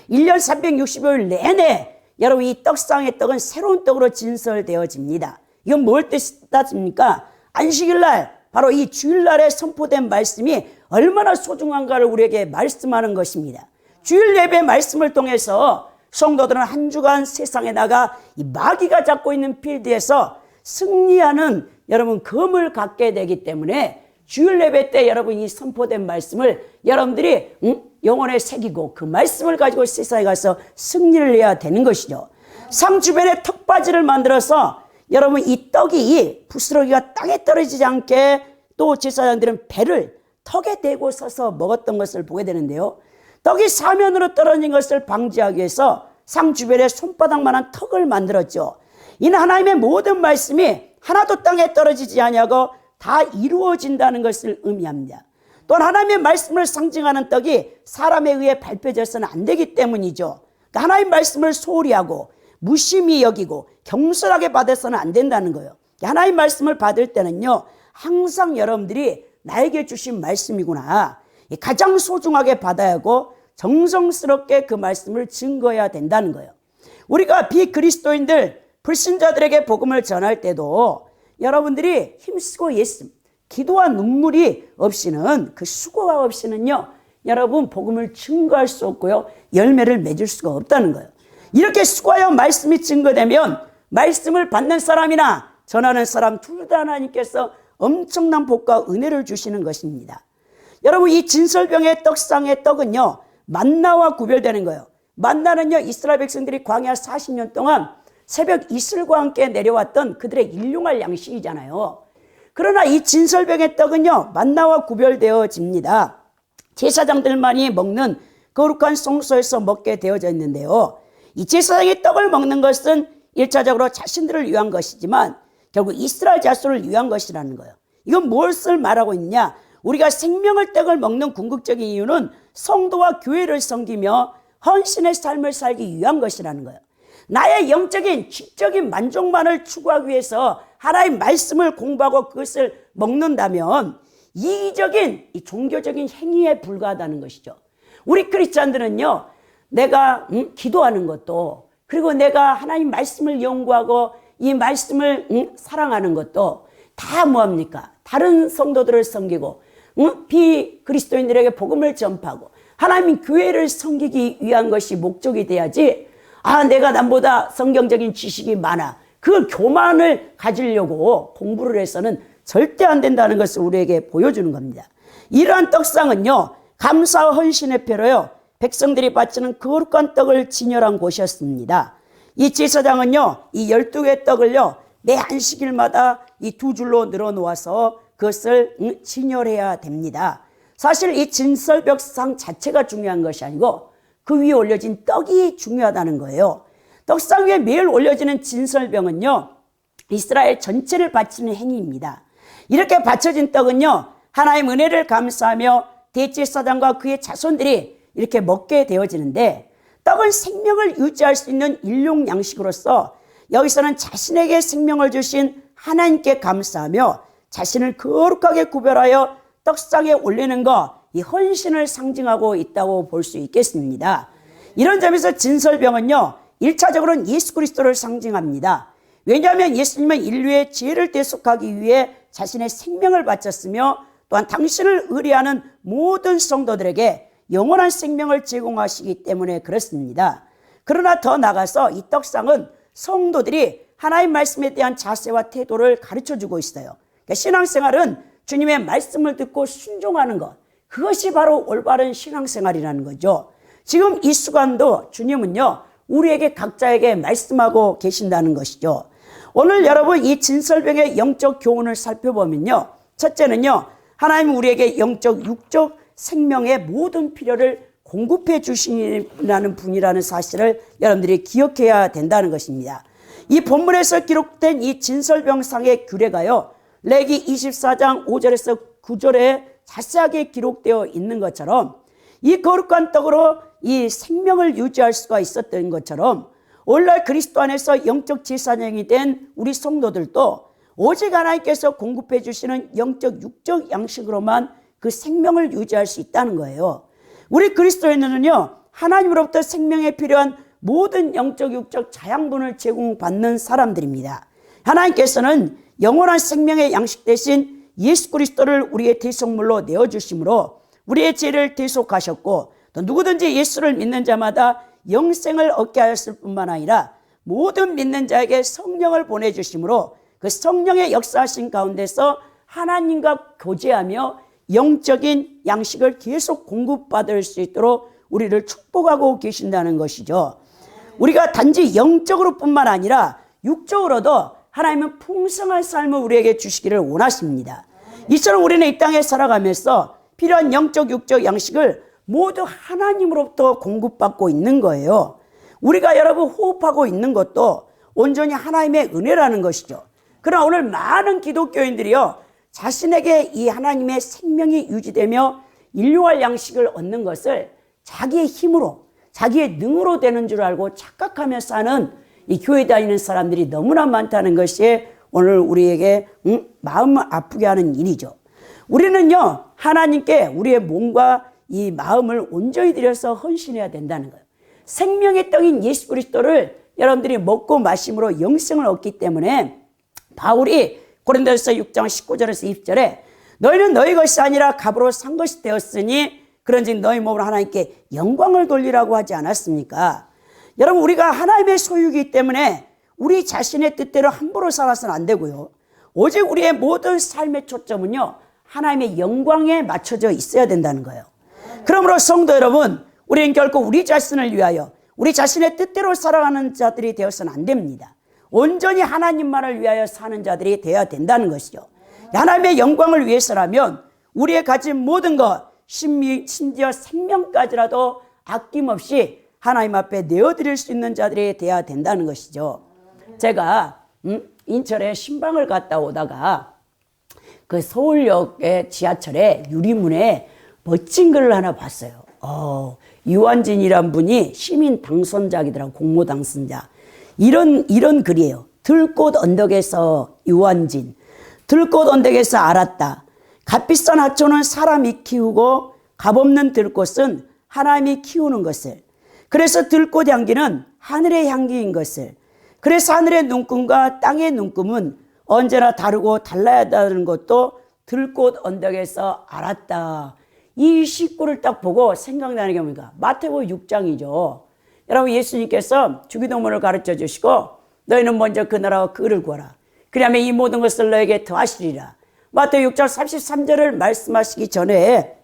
1년 365일 내내 여러분 이 떡상의 떡은 새로운 떡으로 진설되어집니다. 이건 뭘 뜻입니까? 안식일날 바로 이 주일날에 선포된 말씀이 얼마나 소중한가를 우리에게 말씀하는 것입니다. 주일 예배 말씀을 통해서 성도들은 한 주간 세상에 나가 이 마귀가 잡고 있는 필드에서 승리하는 여러분 검을 갖게 되기 때문에 주일 예배 때 여러분 이 선포된 말씀을 여러분들이 영혼에 새기고 그 말씀을 가지고 세상에 가서 승리를 해야 되는 것이죠. 상 주변에 턱받이를 만들어서 여러분 이 떡이 부스러기가 땅에 떨어지지 않게 또 제사장들은 배를 턱에 대고 서서 먹었던 것을 보게 되는데요. 떡이 사면으로 떨어진 것을 방지하기 위해서 상 주변에 손바닥만한 턱을 만들었죠. 이는 하나님의 모든 말씀이 하나도 땅에 떨어지지 아니하고 다 이루어진다는 것을 의미합니다. 또한 하나님의 말씀을 상징하는 떡이 사람에 의해 밟혀져서는 안 되기 때문이죠. 그러니까 하나님의 말씀을 소홀히 하고 무심히 여기고 경솔하게 받아서는 안 된다는 거예요. 하나님의 말씀을 받을 때는요 항상 여러분들이 나에게 주신 말씀이구나 가장 소중하게 받아야 하고 정성스럽게 그 말씀을 증거해야 된다는 거예요. 우리가 비그리스도인들 불신자들에게 복음을 전할 때도 여러분들이 힘쓰고 예씀, 기도와 눈물이 없이는 그 수고가 없이는요 여러분 복음을 증거할 수 없고요 열매를 맺을 수가 없다는 거예요. 이렇게 수고하여 말씀이 증거되면 말씀을 받는 사람이나 전하는 사람 둘 다 하나님께서 엄청난 복과 은혜를 주시는 것입니다. 여러분 이 진설병의 떡상의 떡은요 만나와 구별되는 거예요. 만나는요 이스라엘 백성들이 광야 40년 동안 새벽 이슬과 함께 내려왔던 그들의 일용할 양식이잖아요. 그러나 이 진설병의 떡은요 만나와 구별되어집니다. 제사장들만이 먹는 거룩한 성소에서 먹게 되어져 있는데요. 이 제사장의 떡을 먹는 것은 1차적으로 자신들을 위한 것이지만 결국 이스라엘 자손을 위한 것이라는 거예요. 이건 무엇을 말하고 있냐? 우리가 생명의 떡을 먹는 궁극적인 이유는 성도와 교회를 섬기며 헌신의 삶을 살기 위한 것이라는 거예요. 나의 영적인 지적인 만족만을 추구하기 위해서 하나님의 말씀을 공부하고 그것을 먹는다면 이기적인 이 종교적인 행위에 불과하다는 것이죠. 우리 크리스찬들은요 내가 기도하는 것도 그리고 내가 하나님 말씀을 연구하고 이 말씀을 사랑하는 것도 다 뭐합니까? 다른 성도들을 섬기고 비그리스도인들에게 복음을 전파하고 하나님 교회를 섬기기 위한 것이 목적이 돼야지 내가 남보다 성경적인 지식이 많아 그 교만을 가지려고 공부를 해서는 절대 안 된다는 것을 우리에게 보여주는 겁니다. 이러한 떡상은요 감사와 헌신의 표로요 백성들이 바치는 거룩한 떡을 진열한 곳이었습니다. 이 제사장은요 이 12개의 떡을요 매 안식일마다 이 2줄로 늘어놓아서 그것을 진열해야 됩니다. 사실 이 진설벽상 자체가 중요한 것이 아니고 그 위에 올려진 떡이 중요하다는 거예요. 떡상 위에 매일 올려지는 진설병은요 이스라엘 전체를 바치는 행위입니다. 이렇게 바쳐진 떡은요 하나님의 은혜를 감사하며 대제사장과 그의 자손들이 이렇게 먹게 되어지는데 떡은 생명을 유지할 수 있는 일용 양식으로서 여기서는 자신에게 생명을 주신 하나님께 감사하며 자신을 거룩하게 구별하여 떡상에 올리는 것, 이 헌신을 상징하고 있다고 볼 수 있겠습니다. 이런 점에서 진설병은요, 1차적으로는 예수 그리스도를 상징합니다. 왜냐하면 예수님은 인류의 죄를 대속하기 위해 자신의 생명을 바쳤으며 또한 당신을 의뢰하는 모든 성도들에게 영원한 생명을 제공하시기 때문에 그렇습니다. 그러나 더 나아가서 이 떡상은 성도들이 하나님 말씀에 대한 자세와 태도를 가르쳐주고 있어요. 그러니까 신앙생활은 주님의 말씀을 듣고 순종하는 것, 그것이 바로 올바른 신앙생활이라는 거죠. 지금 이 시간도 주님은요, 우리에게 각자에게 말씀하고 계신다는 것이죠. 오늘 여러분 이 진설병의 영적 교훈을 살펴보면요, 첫째는요, 하나님은 우리에게 영적 육적 생명의 모든 필요를 공급해 주시는 분이라는 사실을 여러분들이 기억해야 된다는 것입니다. 이 본문에서 기록된 이 진설병상의 규례가요, 레기 24장 5절에서 9절에 자세하게 기록되어 있는 것처럼 이 거룩한 떡으로 이 생명을 유지할 수가 있었던 것처럼 오늘날 그리스도 안에서 영적 제사장이 된 우리 성도들도 오직 하나님께서 공급해 주시는 영적 육적 양식으로만 그 생명을 유지할 수 있다는 거예요. 우리 그리스도인은요, 하나님으로부터 생명에 필요한 모든 영적 육적 자양분을 제공받는 사람들입니다. 하나님께서는 영원한 생명의 양식 대신 예수 그리스도를 우리의 대속물로 내어주심으로 우리의 죄를 대속하셨고, 또 누구든지 예수를 믿는 자마다 영생을 얻게 하였을 뿐만 아니라 모든 믿는 자에게 성령을 보내주심으로 그 성령의 역사하신 가운데서 하나님과 교제하며 영적인 양식을 계속 공급받을 수 있도록 우리를 축복하고 계신다는 것이죠. 우리가 단지 영적으로 뿐만 아니라 육적으로도 하나님은 풍성한 삶을 우리에게 주시기를 원하십니다. 이처럼 우리는 이 땅에 살아가면서 필요한 영적 육적 양식을 모두 하나님으로부터 공급받고 있는 거예요. 우리가 여러분 호흡하고 있는 것도 온전히 하나님의 은혜라는 것이죠. 그러나 오늘 많은 기독교인들이요, 자신에게 이 하나님의 생명이 유지되며 일용할 양식을 얻는 것을 자기의 힘으로, 자기의 능으로 되는 줄 알고 착각하며 사는 이 교회 다니는 사람들이 너무나 많다는 것이 오늘 우리에게 마음을 아프게 하는 일이죠. 우리는요, 하나님께 우리의 몸과 이 마음을 온전히 들여서 헌신해야 된다는 거예요. 생명의 떡인 예수 그리스도를 여러분들이 먹고 마심으로 영생을 얻기 때문에 바울이 고린도서 6장 19절에서 20절에 너희는 너희 것이 아니라 값으로 산 것이 되었으니 그런즉 너희 몸을 하나님께 영광을 돌리라고 하지 않았습니까? 여러분, 우리가 하나님의 소유이기 때문에 우리 자신의 뜻대로 함부로 살아서는 안 되고요, 오직 우리의 모든 삶의 초점은요, 하나님의 영광에 맞춰져 있어야 된다는 거예요. 그러므로 성도 여러분, 우리는 결코 우리 자신을 위하여 우리 자신의 뜻대로 살아가는 자들이 되어서는 안 됩니다. 온전히 하나님만을 위하여 사는 자들이 되어야 된다는 것이죠. 하나님의 영광을 위해서라면 우리의 가진 모든 것, 심지어 생명까지라도 아낌없이 하나님 앞에 내어드릴 수 있는 자들이 되어야 된다는 것이죠. 제가 인천에 신방을 갔다 오다가 그 서울역의 지하철에 유리문에 멋진 글을 하나 봤어요. 유한진이란 분이 시민 당선자이더라고, 공모 당선자. 이런 글이에요. 들꽃 언덕에서 유한진. 들꽃 언덕에서 알았다. 값비싼 하초는 사람이 키우고 값없는 들꽃은 하나님이 키우는 것을. 그래서 들꽃 향기는 하늘의 향기인 것을. 그래서 하늘의 눈금과 땅의 눈금은 언제나 다르고 달라야 한다는 것도 들꽃 언덕에서 알았다. 이 식구를 딱 보고 생각나는 게 뭡니까? 마태복음 6장이죠. 여러분, 예수님께서 주기도문을 가르쳐 주시고 너희는 먼저 그 나라와 그를 구하라. 그러면 이 모든 것을 너에게 더하시리라. 마태복음 6장 33절을 말씀하시기 전에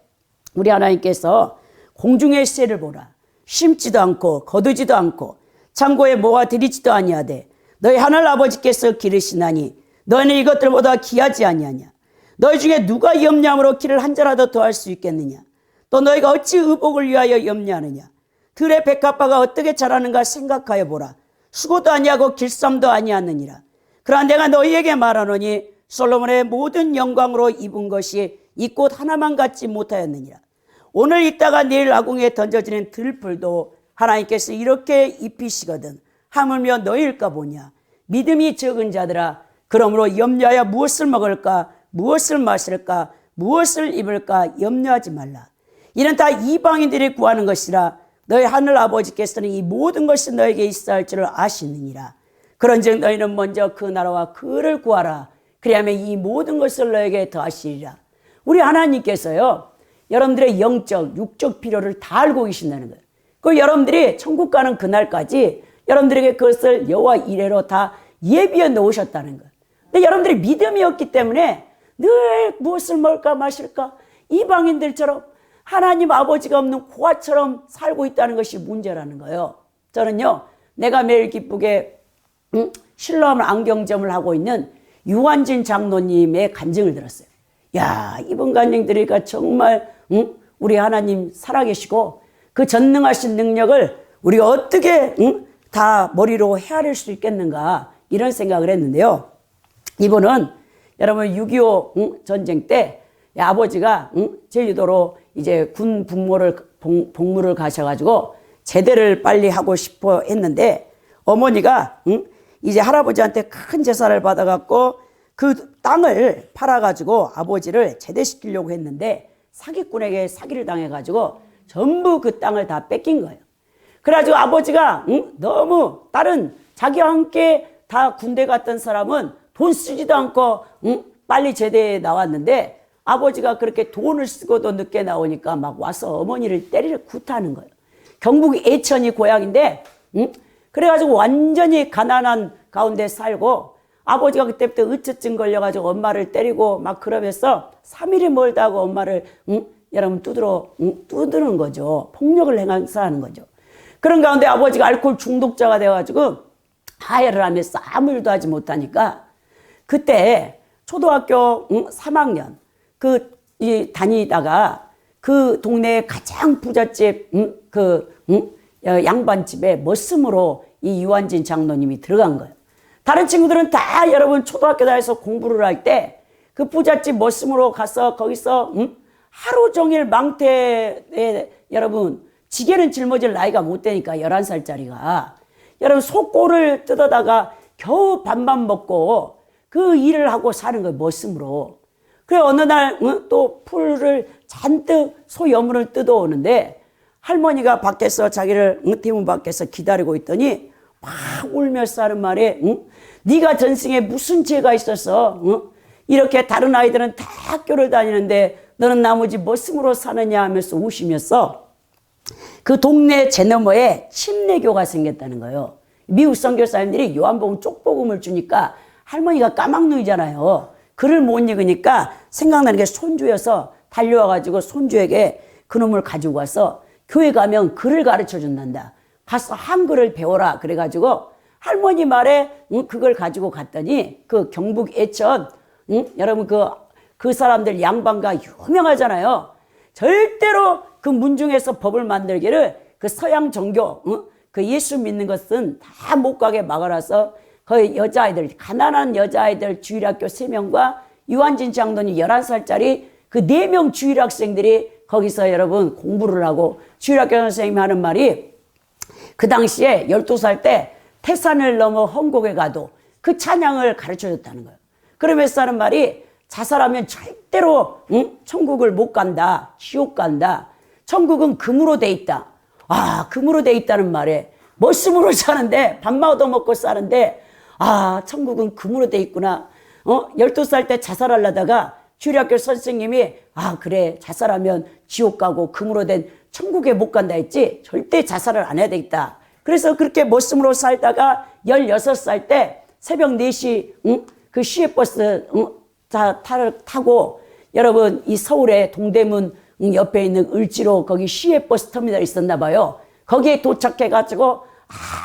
우리 하나님께서 공중의 새를 보라. 심지도 않고 거두지도 않고 창고에 모아 들이지도 아니하되 너희 하늘 아버지께서 기르시나니 너희는 이것들보다 귀하지 아니하냐. 너희 중에 누가 염려함으로 길을 한 자라도 더할 수 있겠느냐. 또 너희가 어찌 의복을 위하여 염려하느냐. 들의 백합화가 어떻게 자라는가 생각하여 보라. 수고도 아니하고 길쌈도 아니하느니라. 그러나 내가 너희에게 말하노니 솔로몬의 모든 영광으로 입은 것이 이 꽃 하나만 갖지 못하였느니라. 오늘 있다가 내일 아궁에 던져지는 들풀도 하나님께서 이렇게 입히시거든 하물며 너희일까 보냐. 믿음이 적은 자들아, 그러므로 염려하여 무엇을 먹을까, 무엇을 마실까, 무엇을 입을까 염려하지 말라. 이는 다 이방인들이 구하는 것이라. 너희 하늘 아버지께서는 이 모든 것이 너에게 있어야 할 줄을 아시느니라. 그런즉 너희는 먼저 그 나라와 그를 구하라. 그리하면 이 모든 것을 너에게 더하시리라. 우리 하나님께서요, 여러분들의 영적, 육적 필요를 다 알고 계신다는 거예요. 그 여러분들이 천국 가는 그날까지 여러분들에게 그것을 여호와 이레로 다 예비해 놓으셨다는 거예요. 근데 여러분들이 믿음이 없기 때문에 늘 무엇을 먹을까 마실까 이방인들처럼 하나님 아버지가 없는 고아처럼 살고 있다는 것이 문제라는 거예요. 저는요, 내가 매일 기쁘게 신라함 안경점을 하고 있는 유한진 장로님의 간증을 들었어요. 야, 이번 간증 들으니까 정말 우리 하나님 살아계시고 그 전능하신 능력을 우리가 어떻게 다 머리로 헤아릴 수 있겠는가 이런 생각을 했는데요. 이분은 여러분 6.25 전쟁 때 아버지가 제주도로 이제 군 복무를 가셔가지고 제대를 빨리 하고 싶어 했는데 어머니가 이제 할아버지한테 큰 제사를 받아갖고 그 땅을 팔아가지고 아버지를 제대시키려고 했는데 사기꾼에게 사기를 당해가지고 전부 그 땅을 다 뺏긴 거예요. 그래가지고 아버지가 너무 다른 자기와 함께 다 군대 갔던 사람은 돈 쓰지도 않고 빨리 제대에 나왔는데 아버지가 그렇게 돈을 쓰고도 늦게 나오니까 막 와서 어머니를 때리려 굿하는 거예요. 경북 예천이 고향인데 그래가지고 완전히 가난한 가운데 살고 아버지가 그때부터 의처증 걸려가지고 엄마를 때리고 막 그러면서 3일이 멀다 하고 엄마를 여러분 두드는 거죠. 폭력을 행사하는 거죠. 그런 가운데 아버지가 알코올 중독자가 돼가지고 하혈을 하면서 아무 일도 하지 못하니까 그때 초등학교 3학년 다니다가 그 동네의 가장 부잣집 양반집에 머슴으로 이 유한진 장로님이 들어간 거예요. 다른 친구들은 다 여러분 초등학교 다녀서 공부를 할 때 그 부잣집 머슴으로 가서 거기서 하루 종일 망태에 여러분 지게는 짊어질 나이가 못 되니까 11살짜리가 여러분 속골을 뜯어다가 겨우 밥만 먹고 그 일을 하고 사는 거예요. 머슴으로. 그래 어느 날 또 풀을 잔뜩 소 여물을 뜯어오는데 할머니가 밖에서 자기를 대문 밖에서 기다리고 있더니 막 울면서 하는 말에 네가 전생에 무슨 죄가 있어서 이렇게 다른 아이들은 다 학교를 다니는데 너는 나머지 머슴으로 사느냐 하면서 우시면서 그 동네 제 너머에 침례교가 생겼다는 거예요. 미국 선교사님들이 요한복음 쪽복음을 주니까 할머니가 까막눈이잖아요. 글을 못 읽으니까 생각나는 게 손주여서 달려와가지고 손주에게 그놈을 가지고 와서 교회 가면 글을 가르쳐 준단다. 가서 한글을 배워라. 그래가지고 할머니 말에 그걸 가지고 갔더니 그 경북 예천 여러분 그 사람들 양반가 유명하잖아요. 절대로 그 문중에서 법을 만들기를 그 서양 종교 그 예수 믿는 것은 다 못 가게 막아놔서 그 여자아이들 가난한 여자아이들 주일학교 3명과 유한진 장로님 11살짜리 그 4명 주일학생들이 거기서 여러분 공부를 하고 주일학교 선생님이 하는 말이 그 당시에 12살 때 태산을 넘어 헝곡에 가도 그 찬양을 가르쳐줬다는 거예요. 그러면서 하는 말이 자살하면 절대로 천국을 못 간다. 지옥 간다. 천국은 금으로 돼 있다. 아, 금으로 돼 있다는 말에 머슴으로 사는데 밥만 얻어먹고 사는데 아, 천국은 금으로 돼 있구나. 12살 때 자살하려다가 주일학교 선생님이 아, 그래 자살하면 지옥 가고 금으로 된 천국에 못 간다 했지 절대 자살을 안 해야 되겠다. 그래서 그렇게 머슴으로 살다가 16살 때 새벽 4시 그 시외버스 타고 여러분 이 서울의 동대문 옆에 있는 을지로 거기 시외버스 터미널이 있었나 봐요. 거기에 도착해가지고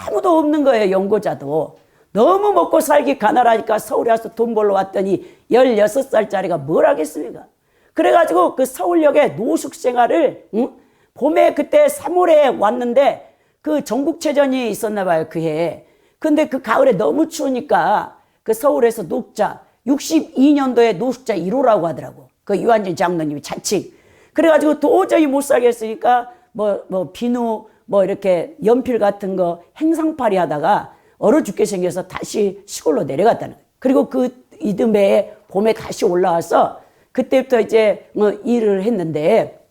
아무도 없는 거예요. 연고자도. 너무 먹고 살기 가난하니까 서울에 와서 돈 벌러 왔더니 16살짜리가 뭘 하겠습니까? 그래가지고 그 서울역에 노숙 생활을 봄에 그때 3월에 왔는데 그 전국체전이 있었나 봐요. 그 해에. 근데 그 가을에 너무 추우니까 그 서울에서 녹자 62년도에 노숙자 1호라고 하더라고. 그 유한진 장로님이 자칭. 그래가지고 도저히 못 살겠으니까 비누 이렇게 연필 같은 거 행상팔이 하다가 얼어 죽게 생겨서 다시 시골로 내려갔다는 거예요. 그리고 그 이듬해 봄에 다시 올라와서 그때부터 이제 뭐 일을 했는데,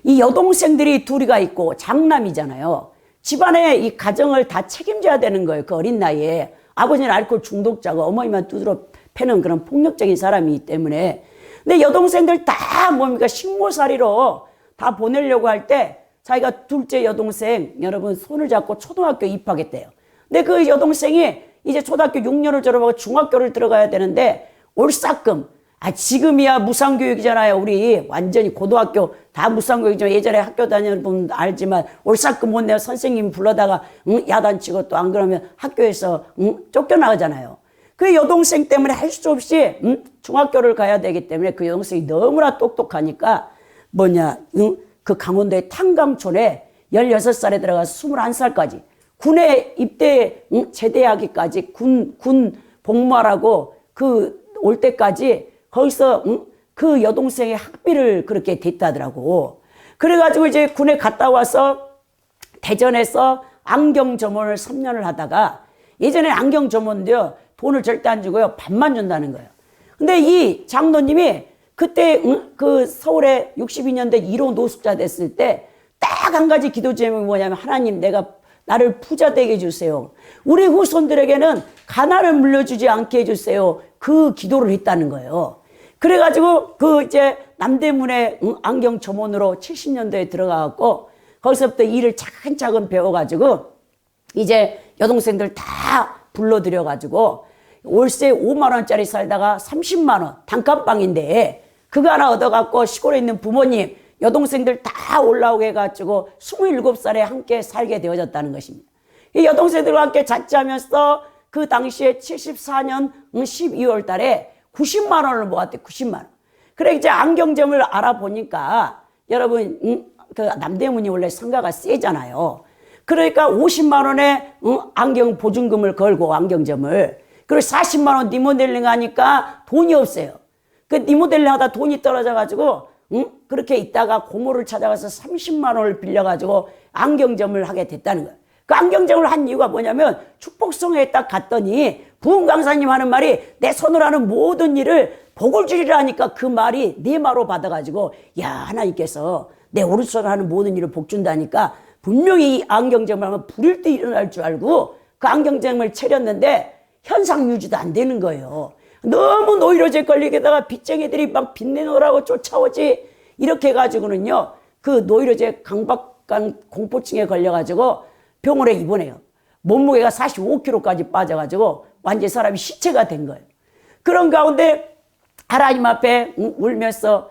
이 여동생들이 둘이가 있고 장남이잖아요. 집안의 이 가정을 다 책임져야 되는 거예요. 그 어린 나이에. 아버지는 알코올 중독자고 어머니만 두드러 패는 그런 폭력적인 사람이기 때문에. 근데 여동생들 다 뭡니까 식모살이로 다 보내려고 할 때 자기가 둘째 여동생 여러분 손을 잡고 초등학교 입학했대요. 근데 그 여동생이 이제 초등학교 6년을 졸업하고 중학교를 들어가야 되는데 올사금, 지금이야 무상교육이잖아요. 우리 완전히 고등학교 다 무상교육이죠. 예전에 학교 다니는 분 알지만 올사금 못 내요. 선생님 불러다가 야단치고 또 안 그러면 학교에서 쫓겨나가잖아요. 그 여동생 때문에 할 수 없이 중학교를 가야 되기 때문에 그 여동생이 너무나 똑똑하니까 그 강원도의 탄강촌에 16살에 들어가서 21살까지 군에 입대 제대하기까지 군 복무하라고 그 올 때까지 거기서 그 여동생의 학비를 그렇게 댔다더라고. 그래가지고 이제 군에 갔다 와서 대전에서 안경 점원을 3년을 하다가, 예전에 안경 점원도요 돈을 절대 안 주고요 밥만 준다는 거예요. 근데 이 장로님이 그때 그 서울에 62년대 1호 노숙자 됐을 때 딱 한 가지 기도 제목이 뭐냐면, 하나님 나를 부자 되게 해주세요. 우리 후손들에게는 가난을 물려주지 않게 해주세요. 그 기도를 했다는 거예요. 그래가지고 그 이제 남대문에 안경 점원으로 70년대에 들어가갖고 거기서부터 일을 차근차근 배워가지고 이제 여동생들 다 불러들여가지고 월세 5만 원짜리 살다가 30만 원 단칸방인데 그거 하나 얻어갖고 시골에 있는 부모님 여동생들 다 올라오게 해가지고 27살에 함께 살게 되어졌다는 것입니다. 이 여동생들과 함께 자취하면서 그 당시에 74년 12월 달에 90만 원을 모았대. 90만 원. 그래 이제 안경점을 알아보니까 여러분 그 남대문이 원래 상가가 세잖아요. 그러니까 50만 원에 안경 보증금을 걸고 안경점을, 그리고 40만 원 리모델링 하니까 돈이 없어요. 그 리모델링 하다 돈이 떨어져 가지고 그렇게 있다가 고모를 찾아가서 30만 원을 빌려가지고 안경점을 하게 됐다는 거예요. 그 안경점을 한 이유가 뭐냐면, 축복성에 딱 갔더니 부흥 강사님 하는 말이 내 손으로 하는 모든 일을 복을 주리라 하니까 그 말이 네 말로 받아가지고, 야, 하나님께서 내 오른손으로 하는 모든 일을 복 준다니까 분명히 이 안경점을 하면 불일 때 일어날 줄 알고 그 안경점을 차렸는데 현상 유지도 안 되는 거예요. 너무 노이로제 걸리게다가 빚쟁이들이 막 빚내놓으라고 쫓아오지. 이렇게 해가지고는요 그 노이로제 강박관 공포증에 걸려가지고 병원에 입원해요. 몸무게가 45kg까지 빠져가지고 완전히 사람이 시체가 된 거예요. 그런 가운데 하나님 앞에 울면서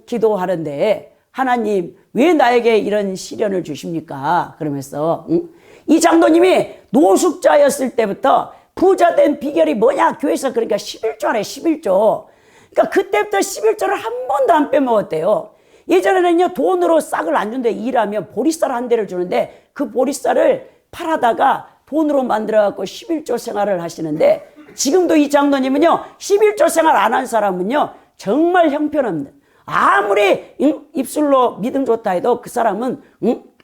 기도하는데, 하나님 왜 나에게 이런 시련을 주십니까? 그러면서 이 장로님이 노숙자였을 때부터 부자 된 비결이 뭐냐? 교회에서 그러니까 11조 하래 11조. 그러니까 그때부터 11조를 한 번도 안 빼먹었대요. 예전에는요 돈으로 싹을 안 준대. 일하면 보리쌀 한 대를 주는데 그 보리쌀을 팔아다가 돈으로 만들어갖고 11조 생활을 하시는데, 지금도 이 장로님은요 11조 생활 안 한 사람은요 정말 형편없는, 아무리 입술로 믿음 좋다 해도 그 사람은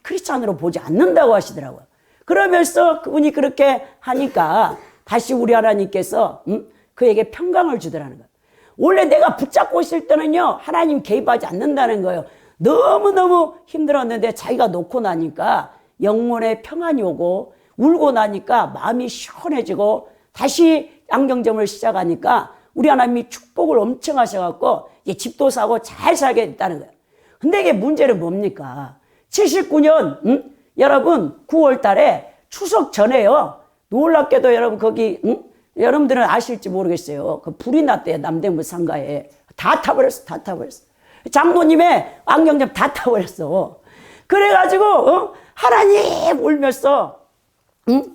크리스찬으로 보지 않는다고 하시더라고요. 그러면서 그분이 그렇게 하니까 다시 우리 하나님께서 그에게 평강을 주더라는 거예요. 원래 내가 붙잡고 있을 때는요 하나님 개입하지 않는다는 거예요. 너무너무 힘들었는데 자기가 놓고 나니까 영혼의 평안이 오고, 울고 나니까 마음이 시원해지고 다시 안경점을 시작하니까 우리 하나님이 축복을 엄청 하셔갖고 집도 사고 잘 살게 됐다는 거예요. 근데 이게 문제는 뭡니까? 79년 여러분 9월 달에 추석 전에요, 놀랍게도 여러분 거기 여러분들은 아실지 모르겠어요. 그 불이 났대요. 남대문 상가에. 다 타버렸어. 다 타버렸어. 장로님의 안경점 다 타버렸어. 그래가지고 하나님 울면서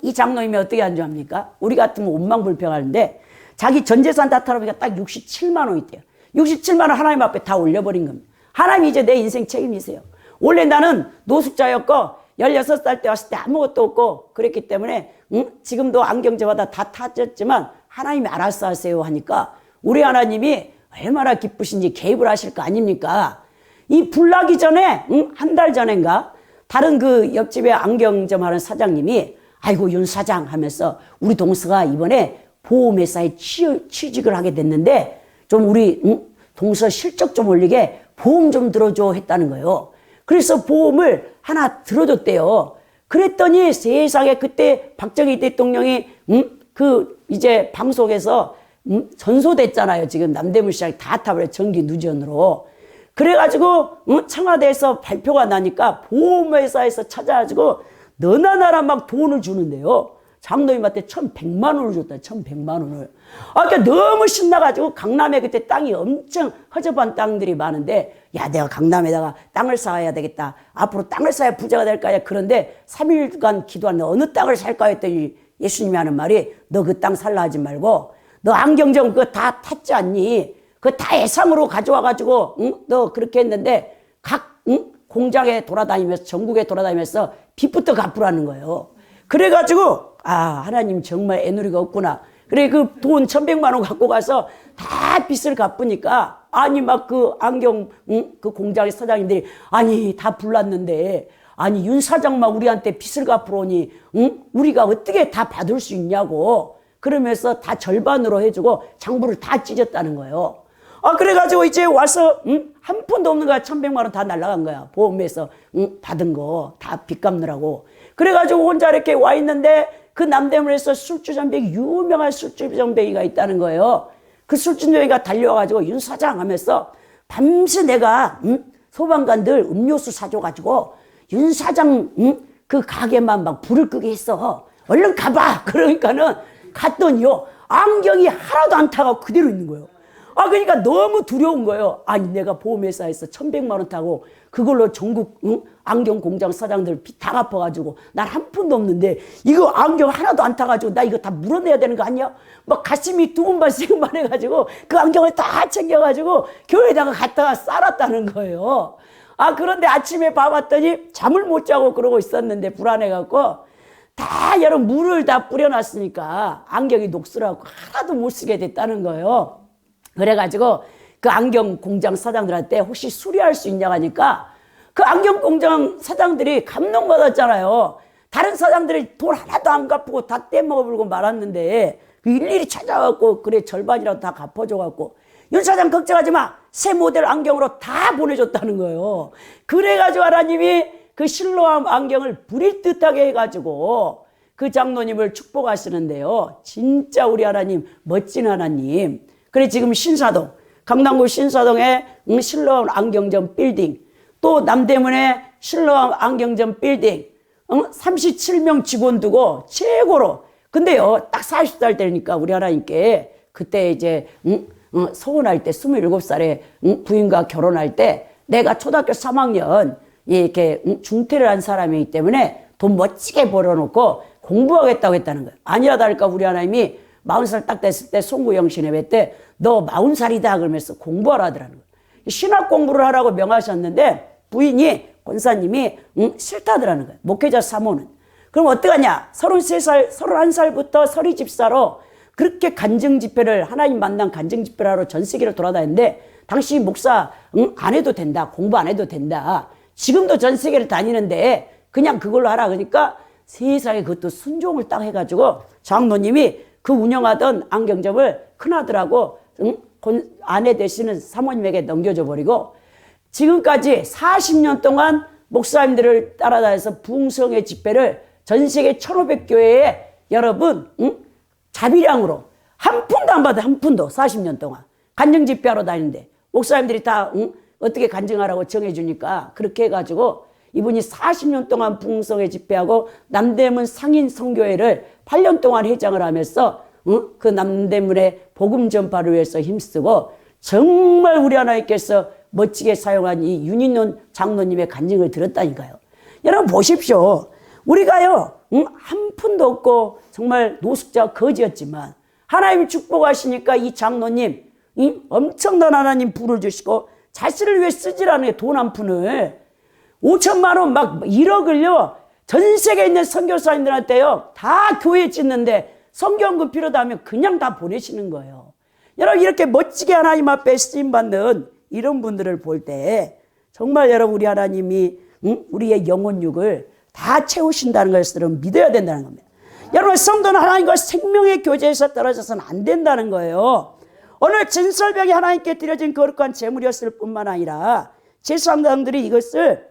이 장로님이 어떻게 안주합니까? 우리 같으면 원망불평하는데 자기 전 재산 다 털어보니까 딱 67만 원 있대요. 67만 원 하나님 앞에 다 올려버린 겁니다. 하나님 이제 내 인생 책임지세요. 원래 나는 노숙자였고 16살 때 왔을 때 아무것도 없고 그랬기 때문에 지금도 안경제마다 다 타졌지만 하나님이 알아서 하세요 하니까 우리 하나님이 얼마나 기쁘신지 개입을 하실 거 아닙니까? 이 불 나기 전에 한 달 전인가 다른 그 옆집에 안경점 하는 사장님이 아이고 윤 사장 하면서 우리 동서가 이번에 보험회사에 취직을 하게 됐는데 좀 우리 동서 실적 좀 올리게 보험 좀 들어줘 했다는 거예요. 그래서 보험을 하나 들어줬대요. 그랬더니 세상에 그때 박정희 대통령이 이제 방송에서 전소됐잖아요. 지금 남대문 시장이 다 타버려 전기 누전으로. 그래가지고 청와대에서 발표가 나니까 보험회사에서 찾아가지고 너나 나라 막 돈을 주는데요. 장로님한테 1,100만 원을 줬다. 1,100만 원을. 그러니까 너무 신나가지고 강남에 그때 땅이 엄청 허접한 땅들이 많은데 야 내가 강남에다가 땅을 사야 되겠다. 앞으로 땅을 사야 부자가 될 거야. 그런데 3일간 기도하는데 어느 땅을 살까 했더니 예수님이 하는 말이 너 그 땅 살라 하지 말고 너 안경점 그거 다 탔지 않니? 그거 다 예상으로 가져와가지고 너 그렇게 했는데 각 공장에 돌아다니면서 전국에 돌아다니면서 빚부터 갚으라는 거예요. 그래가지고 하나님 정말 애누리가 없구나. 그래 그 돈 1,100만 원 갖고 가서 다 빚을 갚으니까 아니 막 그 안경 그 공장의 사장님들이 아니 다 불났는데 아니 윤 사장만 우리한테 빚을 갚으러 오니 우리가 어떻게 다 받을 수 있냐고 그러면서 다 절반으로 해주고 장부를 다 찢었다는 거예요. 그래가지고 이제 와서 한 푼도 없는 거야. 1,100만 원 다 날라간 거야. 보험에서 받은 거 다 빚 갚느라고. 그래가지고 혼자 이렇게 와 있는데 그 남대문에서 술주정뱅이 유명한 술주정뱅이가 있다는 거예요. 그 술주정뱅이가 달려와가지고 윤 사장 하면서 밤새 내가 소방관들 음료수 사줘가지고 윤 사장 그 가게만 막 불을 끄게 했어. 얼른 가봐. 그러니까는 갔더니요 안경이 하나도 안 타고 그대로 있는 거예요. 그러니까 너무 두려운 거예요. 아니 내가 보험회사에서 1,100만 원 타고 그걸로 전국 안경 공장 사장들 빚 다 갚아가지고 난 한 푼도 없는데 이거 안경 하나도 안 타가지고 나 이거 다 물어내야 되는 거 아니야? 막 가슴이 두근반씩만 해가지고 그 안경을 다 챙겨가지고 교회에다가 갖다가 쌓았다는 거예요. 그런데 아침에 봐봤더니 잠을 못 자고 그러고 있었는데 불안해갖고 다 여러 물을 다 뿌려놨으니까 안경이 녹슬어갖고 하나도 못 쓰게 됐다는 거예요. 그래가지고 그 안경 공장 사장들한테 혹시 수리할 수 있냐고 하니까 그 안경 공장 사장들이 감동받았잖아요. 다른 사장들이 돈 하나도 안 갚고 다 떼먹어버리고 말았는데 일일이 찾아갖고 그래 절반이라도 다 갚아줘갖고 윤 사장 걱정하지 마. 새 모델 안경으로 다 보내줬다는 거예요. 그래가지고 하나님이 그 실로암 안경을 부릴 듯하게 해가지고 그 장로님을 축복하시는데요. 진짜 우리 하나님 멋진 하나님. 그래 지금 신사동 강남구 신사동에 실로암 안경점 빌딩 또 남대문에 실로암 안경점 빌딩 37명 직원 두고 최고로 근데요 딱 40살 되니까 우리 하나님께 그때 이제 서운할 때 27살에 부인과 결혼할 때 내가 초등학교 3학년 이렇게 중퇴를 한 사람이기 때문에 돈 멋지게 벌어놓고 공부하겠다고 했다는 거예요. 아니라 다를까 우리 하나님이 40살 딱 됐을 때 송구영신예배 때 너 40살이다 그러면서 공부하라 하더라는 거예요. 신학 공부를 하라고 명하셨는데 부인이 권사님이 싫다더라는 거예요. 목회자 사모는. 그럼 어떡하냐? 33살, 31살부터 서리 집사로 그렇게 간증 집회를 하나님 만난 간증 집회를 하러 전 세계를 돌아다니는데 당신 목사 안 해도 된다. 공부 안 해도 된다. 지금도 전 세계를 다니는데 그냥 그걸로 하라 그러니까 세상에 그것도 순종을 딱 해가지고 장로님이 그 운영하던 안경점을 큰아들하고 아내 되시는 사모님에게 넘겨줘 버리고 지금까지 40년 동안 목사님들을 따라다녀서 부흥성의 집회를 전 세계 1,500교회에 여러분 자비량으로 한 푼도 안 받아 한 푼도 40년 동안 간증 집회하러 다니는데 목사님들이 다 어떻게 간증하라고 정해주니까 그렇게 해가지고 이분이 40년 동안 부흥성의 집회하고 남대문 상인 성교회를 8년 동안 회장을 하면서 그 남대문의 복음 전파를 위해서 힘쓰고 정말 우리 하나님께서 멋지게 사용한 이 윤인론 장로님의 간증을 들었다니까요. 여러분 보십시오. 우리가요 한 푼도 없고 정말 노숙자 거지였지만 하나님이 축복하시니까 이 장로님 엄청난 하나님 부를 주시고 자신을 위해 쓰지라는 돈 한 푼을 5천만 원 막 1억을요 전 세계에 있는 선교사님들한테요 다 교회 짓는데 성경금 필요하다면 그냥 다 보내시는 거예요. 여러분 이렇게 멋지게 하나님 앞에 쓰임받는 이런 분들을 볼 때 정말 여러분 우리 하나님이 우리의 영혼육을 다 채우신다는 것을 믿어야 된다는 겁니다. 여러분, 성도는 하나님과 생명의 교제에서 떨어져서는 안 된다는 거예요. 오늘 진설병이 하나님께 드려진 거룩한 제물이었을 뿐만 아니라 제사장들이 이것을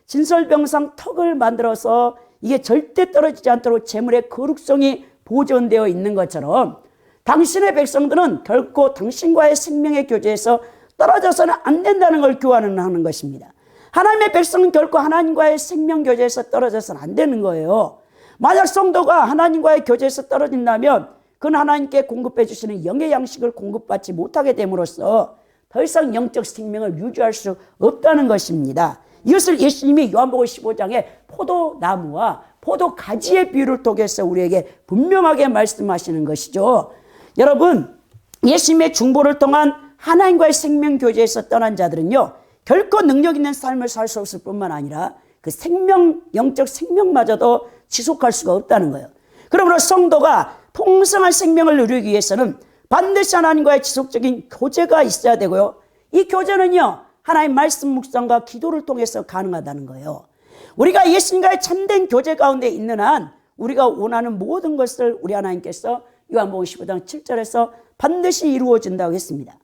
진설병상 턱을 만들어서 이게 절대 떨어지지 않도록 제물의 거룩성이 보존되어 있는 것처럼 당신의 백성들은 결코 당신과의 생명의 교제에서 떨어져서는 안 된다는 걸 교환하는 것입니다. 하나님의 백성은 결코 하나님과의 생명 교제에서 떨어져서는 안 되는 거예요. 만약 성도가 하나님과의 교제에서 떨어진다면 그는 하나님께 공급해 주시는 영의 양식을 공급받지 못하게 됨으로써 더 이상 영적 생명을 유지할 수 없다는 것입니다. 이것을 예수님이 요한복음 15장에 포도나무와 포도가지의 비유를 통해서 우리에게 분명하게 말씀하시는 것이죠. 여러분, 예수님의 중보를 통한 하나님과의 생명 교제에서 떠난 자들은요, 결코 능력 있는 삶을 살 수 없을 뿐만 아니라 그 생명, 영적 생명마저도 지속할 수가 없다는 거예요. 그러므로 성도가 풍성한 생명을 누리기 위해서는 반드시 하나님과의 지속적인 교제가 있어야 되고요. 이 교제는요, 하나님 말씀 묵상과 기도를 통해서 가능하다는 거예요. 우리가 예수님과의 참된 교제 가운데 있는 한 우리가 원하는 모든 것을 우리 하나님께서 요한복음 15장 7절에서 반드시 이루어진다고 했습니다.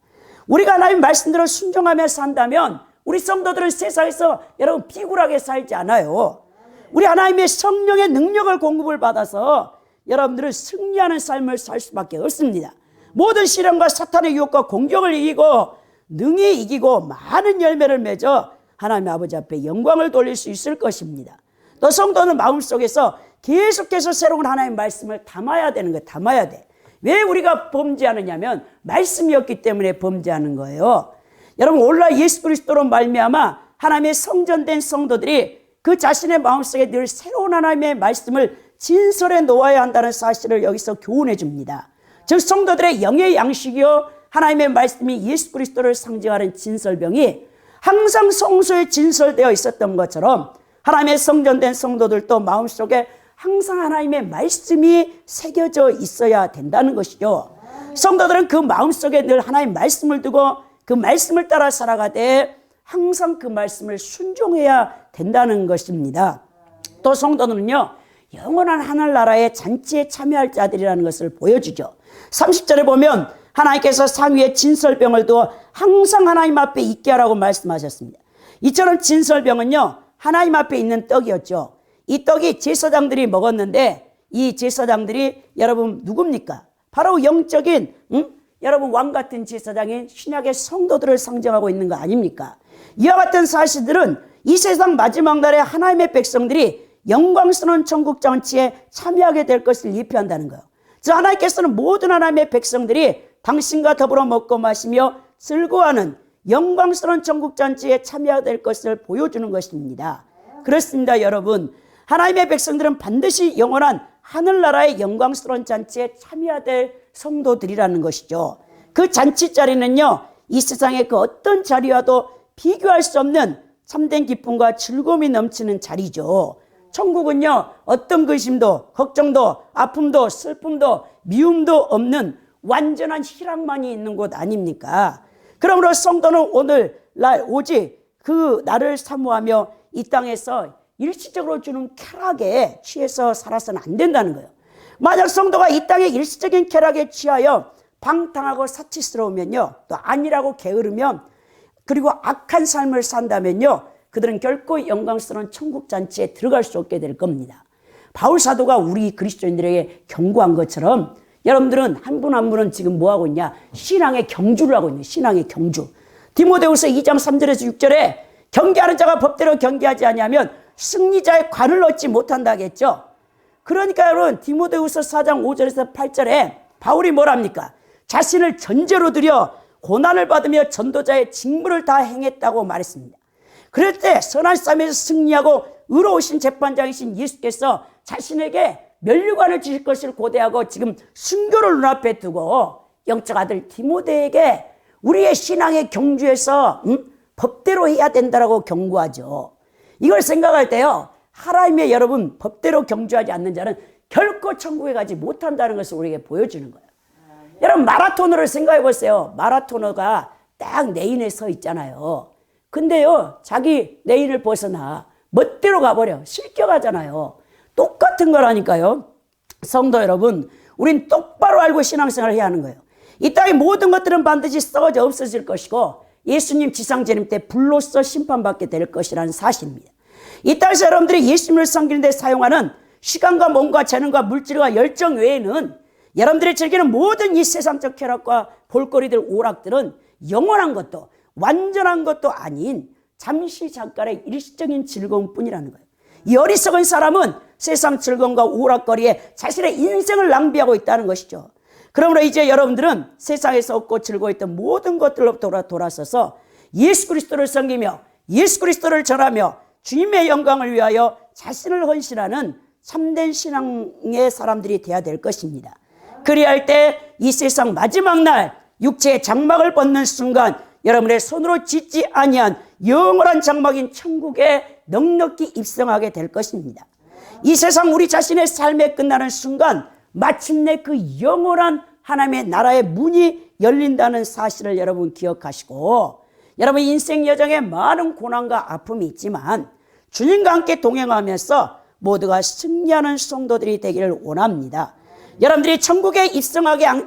우리가 하나님 말씀대로 순종하며 산다면 우리 성도들은 세상에서 여러분 비굴하게 살지 않아요. 우리 하나님의 성령의 능력을 공급을 받아서 여러분들은 승리하는 삶을 살 수밖에 없습니다. 모든 시련과 사탄의 유혹과 공격을 이기고 능히 이기고 많은 열매를 맺어 하나님 아버지 앞에 영광을 돌릴 수 있을 것입니다. 또 성도는 마음속에서 계속해서 새로운 하나님의 말씀을 담아야 되는 거예요. 담아야 돼. 왜 우리가 범죄하느냐면 말씀이었기 때문에 범죄하는 거예요. 여러분, 오늘날 예수 그리스도로 말미암아 하나님의 성전된 성도들이 그 자신의 마음속에 늘 새로운 하나님의 말씀을 진설해 놓아야 한다는 사실을 여기서 교훈해 줍니다. 즉 성도들의 영의 양식이요 하나님의 말씀이 예수 그리스도를 상징하는 진설병이 항상 성소에 진설되어 있었던 것처럼 하나님의 성전된 성도들도 마음속에 항상 하나님의 말씀이 새겨져 있어야 된다는 것이죠. 성도들은 그 마음속에 늘 하나님의 말씀을 두고 그 말씀을 따라 살아가되 항상 그 말씀을 순종해야 된다는 것입니다. 또 성도는요, 영원한 하늘나라의 잔치에 참여할 자들이라는 것을 보여주죠. 30절에 보면 하나님께서 상위에 진설병을 두어 항상 하나님 앞에 있게 하라고 말씀하셨습니다. 이처럼 진설병은요, 하나님 앞에 있는 떡이었죠. 이 떡이 제사장들이 먹었는데 이 제사장들이 여러분 누굽니까? 바로 영적인 여러분 왕 같은 제사장인 신약의 성도들을 상징하고 있는 거 아닙니까? 이와 같은 사실들은 이 세상 마지막 날에 하나님의 백성들이 영광스러운 천국 잔치에 참여하게 될 것을 예표한다는 거예요. 즉 하나님께서는 모든 하나님의 백성들이 당신과 더불어 먹고 마시며 즐거워하는 영광스러운 천국 잔치에 참여하게 될 것을 보여주는 것입니다. 그렇습니다, 여러분. 하나님의 백성들은 반드시 영원한 하늘나라의 영광스러운 잔치에 참여해야 될 성도들이라는 것이죠. 그 잔치 자리는요, 이 세상의 그 어떤 자리와도 비교할 수 없는 참된 기쁨과 즐거움이 넘치는 자리죠. 천국은요, 어떤 근심도 걱정도 아픔도 슬픔도 미움도 없는 완전한 희락만이 있는 곳 아닙니까? 그러므로 성도는 오늘날 오직 그 나를 사모하며 이 땅에서 일시적으로 주는 쾌락에 취해서 살아서는 안 된다는 거예요. 만약 성도가 이 땅의 일시적인 쾌락에 취하여 방탕하고 사치스러우면요, 또 아니라고 게으르면 그리고 악한 삶을 산다면요, 그들은 결코 영광스러운 천국 잔치에 들어갈 수 없게 될 겁니다. 바울 사도가 우리 그리스도인들에게 경고한 것처럼 여러분들은 한 분 한 분은 지금 뭐 하고 있냐? 신앙의 경주를 하고 있는 신앙의 경주. 디모데후서 2장 3절에서 6절에 경계하는 자가 법대로 경계하지 아니하면 승리자의 관을 얻지 못한다겠죠. 그러니까 여러분 디모데후서 4장 5절에서 8절에 바울이 뭐랍니까? 자신을 전제로 들여 고난을 받으며 전도자의 직무를 다 행했다고 말했습니다. 그럴 때 선한 싸움에서 승리하고 의로우신 재판장이신 예수께서 자신에게 면류관을 주실 것을 고대하고 지금 순교를 눈앞에 두고 영적 아들 디모데에게 우리의 신앙의 경주에서 법대로 해야 된다라고 경고하죠. 이걸 생각할 때요, 하나님의 여러분 법대로 경주하지 않는 자는 결코 천국에 가지 못한다는 것을 우리에게 보여주는 거예요. 여러분 마라토너를 생각해 보세요. 마라토너가 딱 레인에 서 있잖아요. 근데요, 자기 레인을 벗어나 멋대로 가버려. 실격하잖아요. 똑같은 거라니까요. 성도 여러분, 우린 똑바로 알고 신앙생활을 해야 하는 거예요. 이 땅의 모든 것들은 반드시 썩어져 없어질 것이고 예수님 지상재림 때 불로써 심판받게 될 것이라는 사실입니다. 이 땅에서 여러분들이 예수님을 섬기는 데 사용하는 시간과 몸과 재능과 물질과 열정 외에는 여러분들이 즐기는 모든 이 세상적 쾌락과 볼거리들 오락들은 영원한 것도 완전한 것도 아닌 잠시 잠깐의 일시적인 즐거움뿐이라는 거예요. 이 어리석은 사람은 세상 즐거움과 오락거리에 자신의 인생을 낭비하고 있다는 것이죠. 그러므로 이제 여러분들은 세상에서 얻고 즐거워했던 모든 것들로부터 돌아서서 예수 그리스도를 섬기며 예수 그리스도를 전하며 주님의 영광을 위하여 자신을 헌신하는 참된 신앙의 사람들이 되어야 될 것입니다. 그리할 때 이 세상 마지막 날 육체의 장막을 벗는 순간 여러분의 손으로 짓지 아니한 영원한 장막인 천국에 넉넉히 입성하게 될 것입니다. 이 세상 우리 자신의 삶에 끝나는 순간 마침내 그 영원한 하나님의 나라의 문이 열린다는 사실을 여러분 기억하시고, 여러분 인생 여정에 많은 고난과 아픔이 있지만 주님과 함께 동행하면서 모두가 승리하는 성도들이 되기를 원합니다. 여러분들이 천국에 입성하여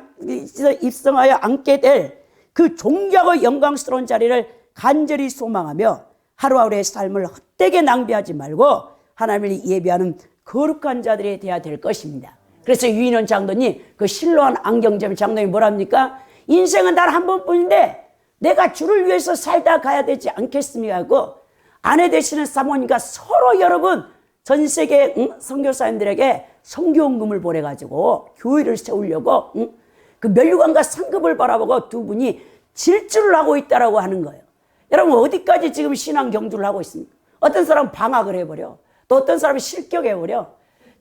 앉게 될 그 존귀하고 영광스러운 자리를 간절히 소망하며 하루하루의 삶을 헛되게 낭비하지 말고 하나님을 예배하는 거룩한 자들이 되어야 될 것입니다. 그래서 유인원 장로님, 그 실로한 안경점 장로님 뭐랍니까? 인생은 단 한 번뿐인데 내가 주를 위해서 살다 가야 되지 않겠습니까? 하고 아내 되시는 사모님과 서로 여러분 전 세계 선교사님들에게 선교원금을 보내가지고 교회를 세우려고 그 면류관과 상급을 바라보고 두 분이 질주를 하고 있다라고 하는 거예요. 여러분 어디까지 지금 신앙 경주를 하고 있습니까? 어떤 사람은 방학을 해버려. 또 어떤 사람은 실격해버려.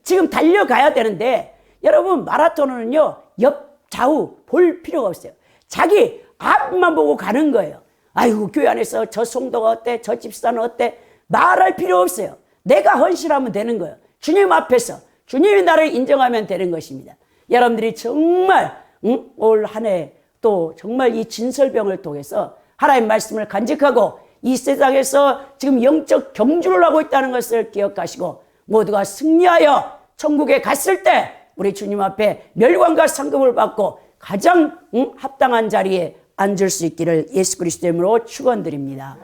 지금 달려가야 되는데 여러분 마라톤은요 옆 좌우 볼 필요가 없어요. 자기 앞만 보고 가는 거예요. 아이고 교회 안에서 저 성도가 어때? 저 집사는 어때? 말할 필요 없어요. 내가 헌신하면 되는 거예요. 주님 앞에서 주님이 나를 인정하면 되는 것입니다. 여러분들이 정말 올 한 해 또 정말 이 진설병을 통해서 하나님의 말씀을 간직하고 이 세상에서 지금 영적 경주를 하고 있다는 것을 기억하시고 모두가 승리하여 천국에 갔을 때 우리 주님 앞에 멸관과 상급을 받고 가장 합당한 자리에 앉을 수 있기를 예수 그리스도의 이름으로 축원드립니다.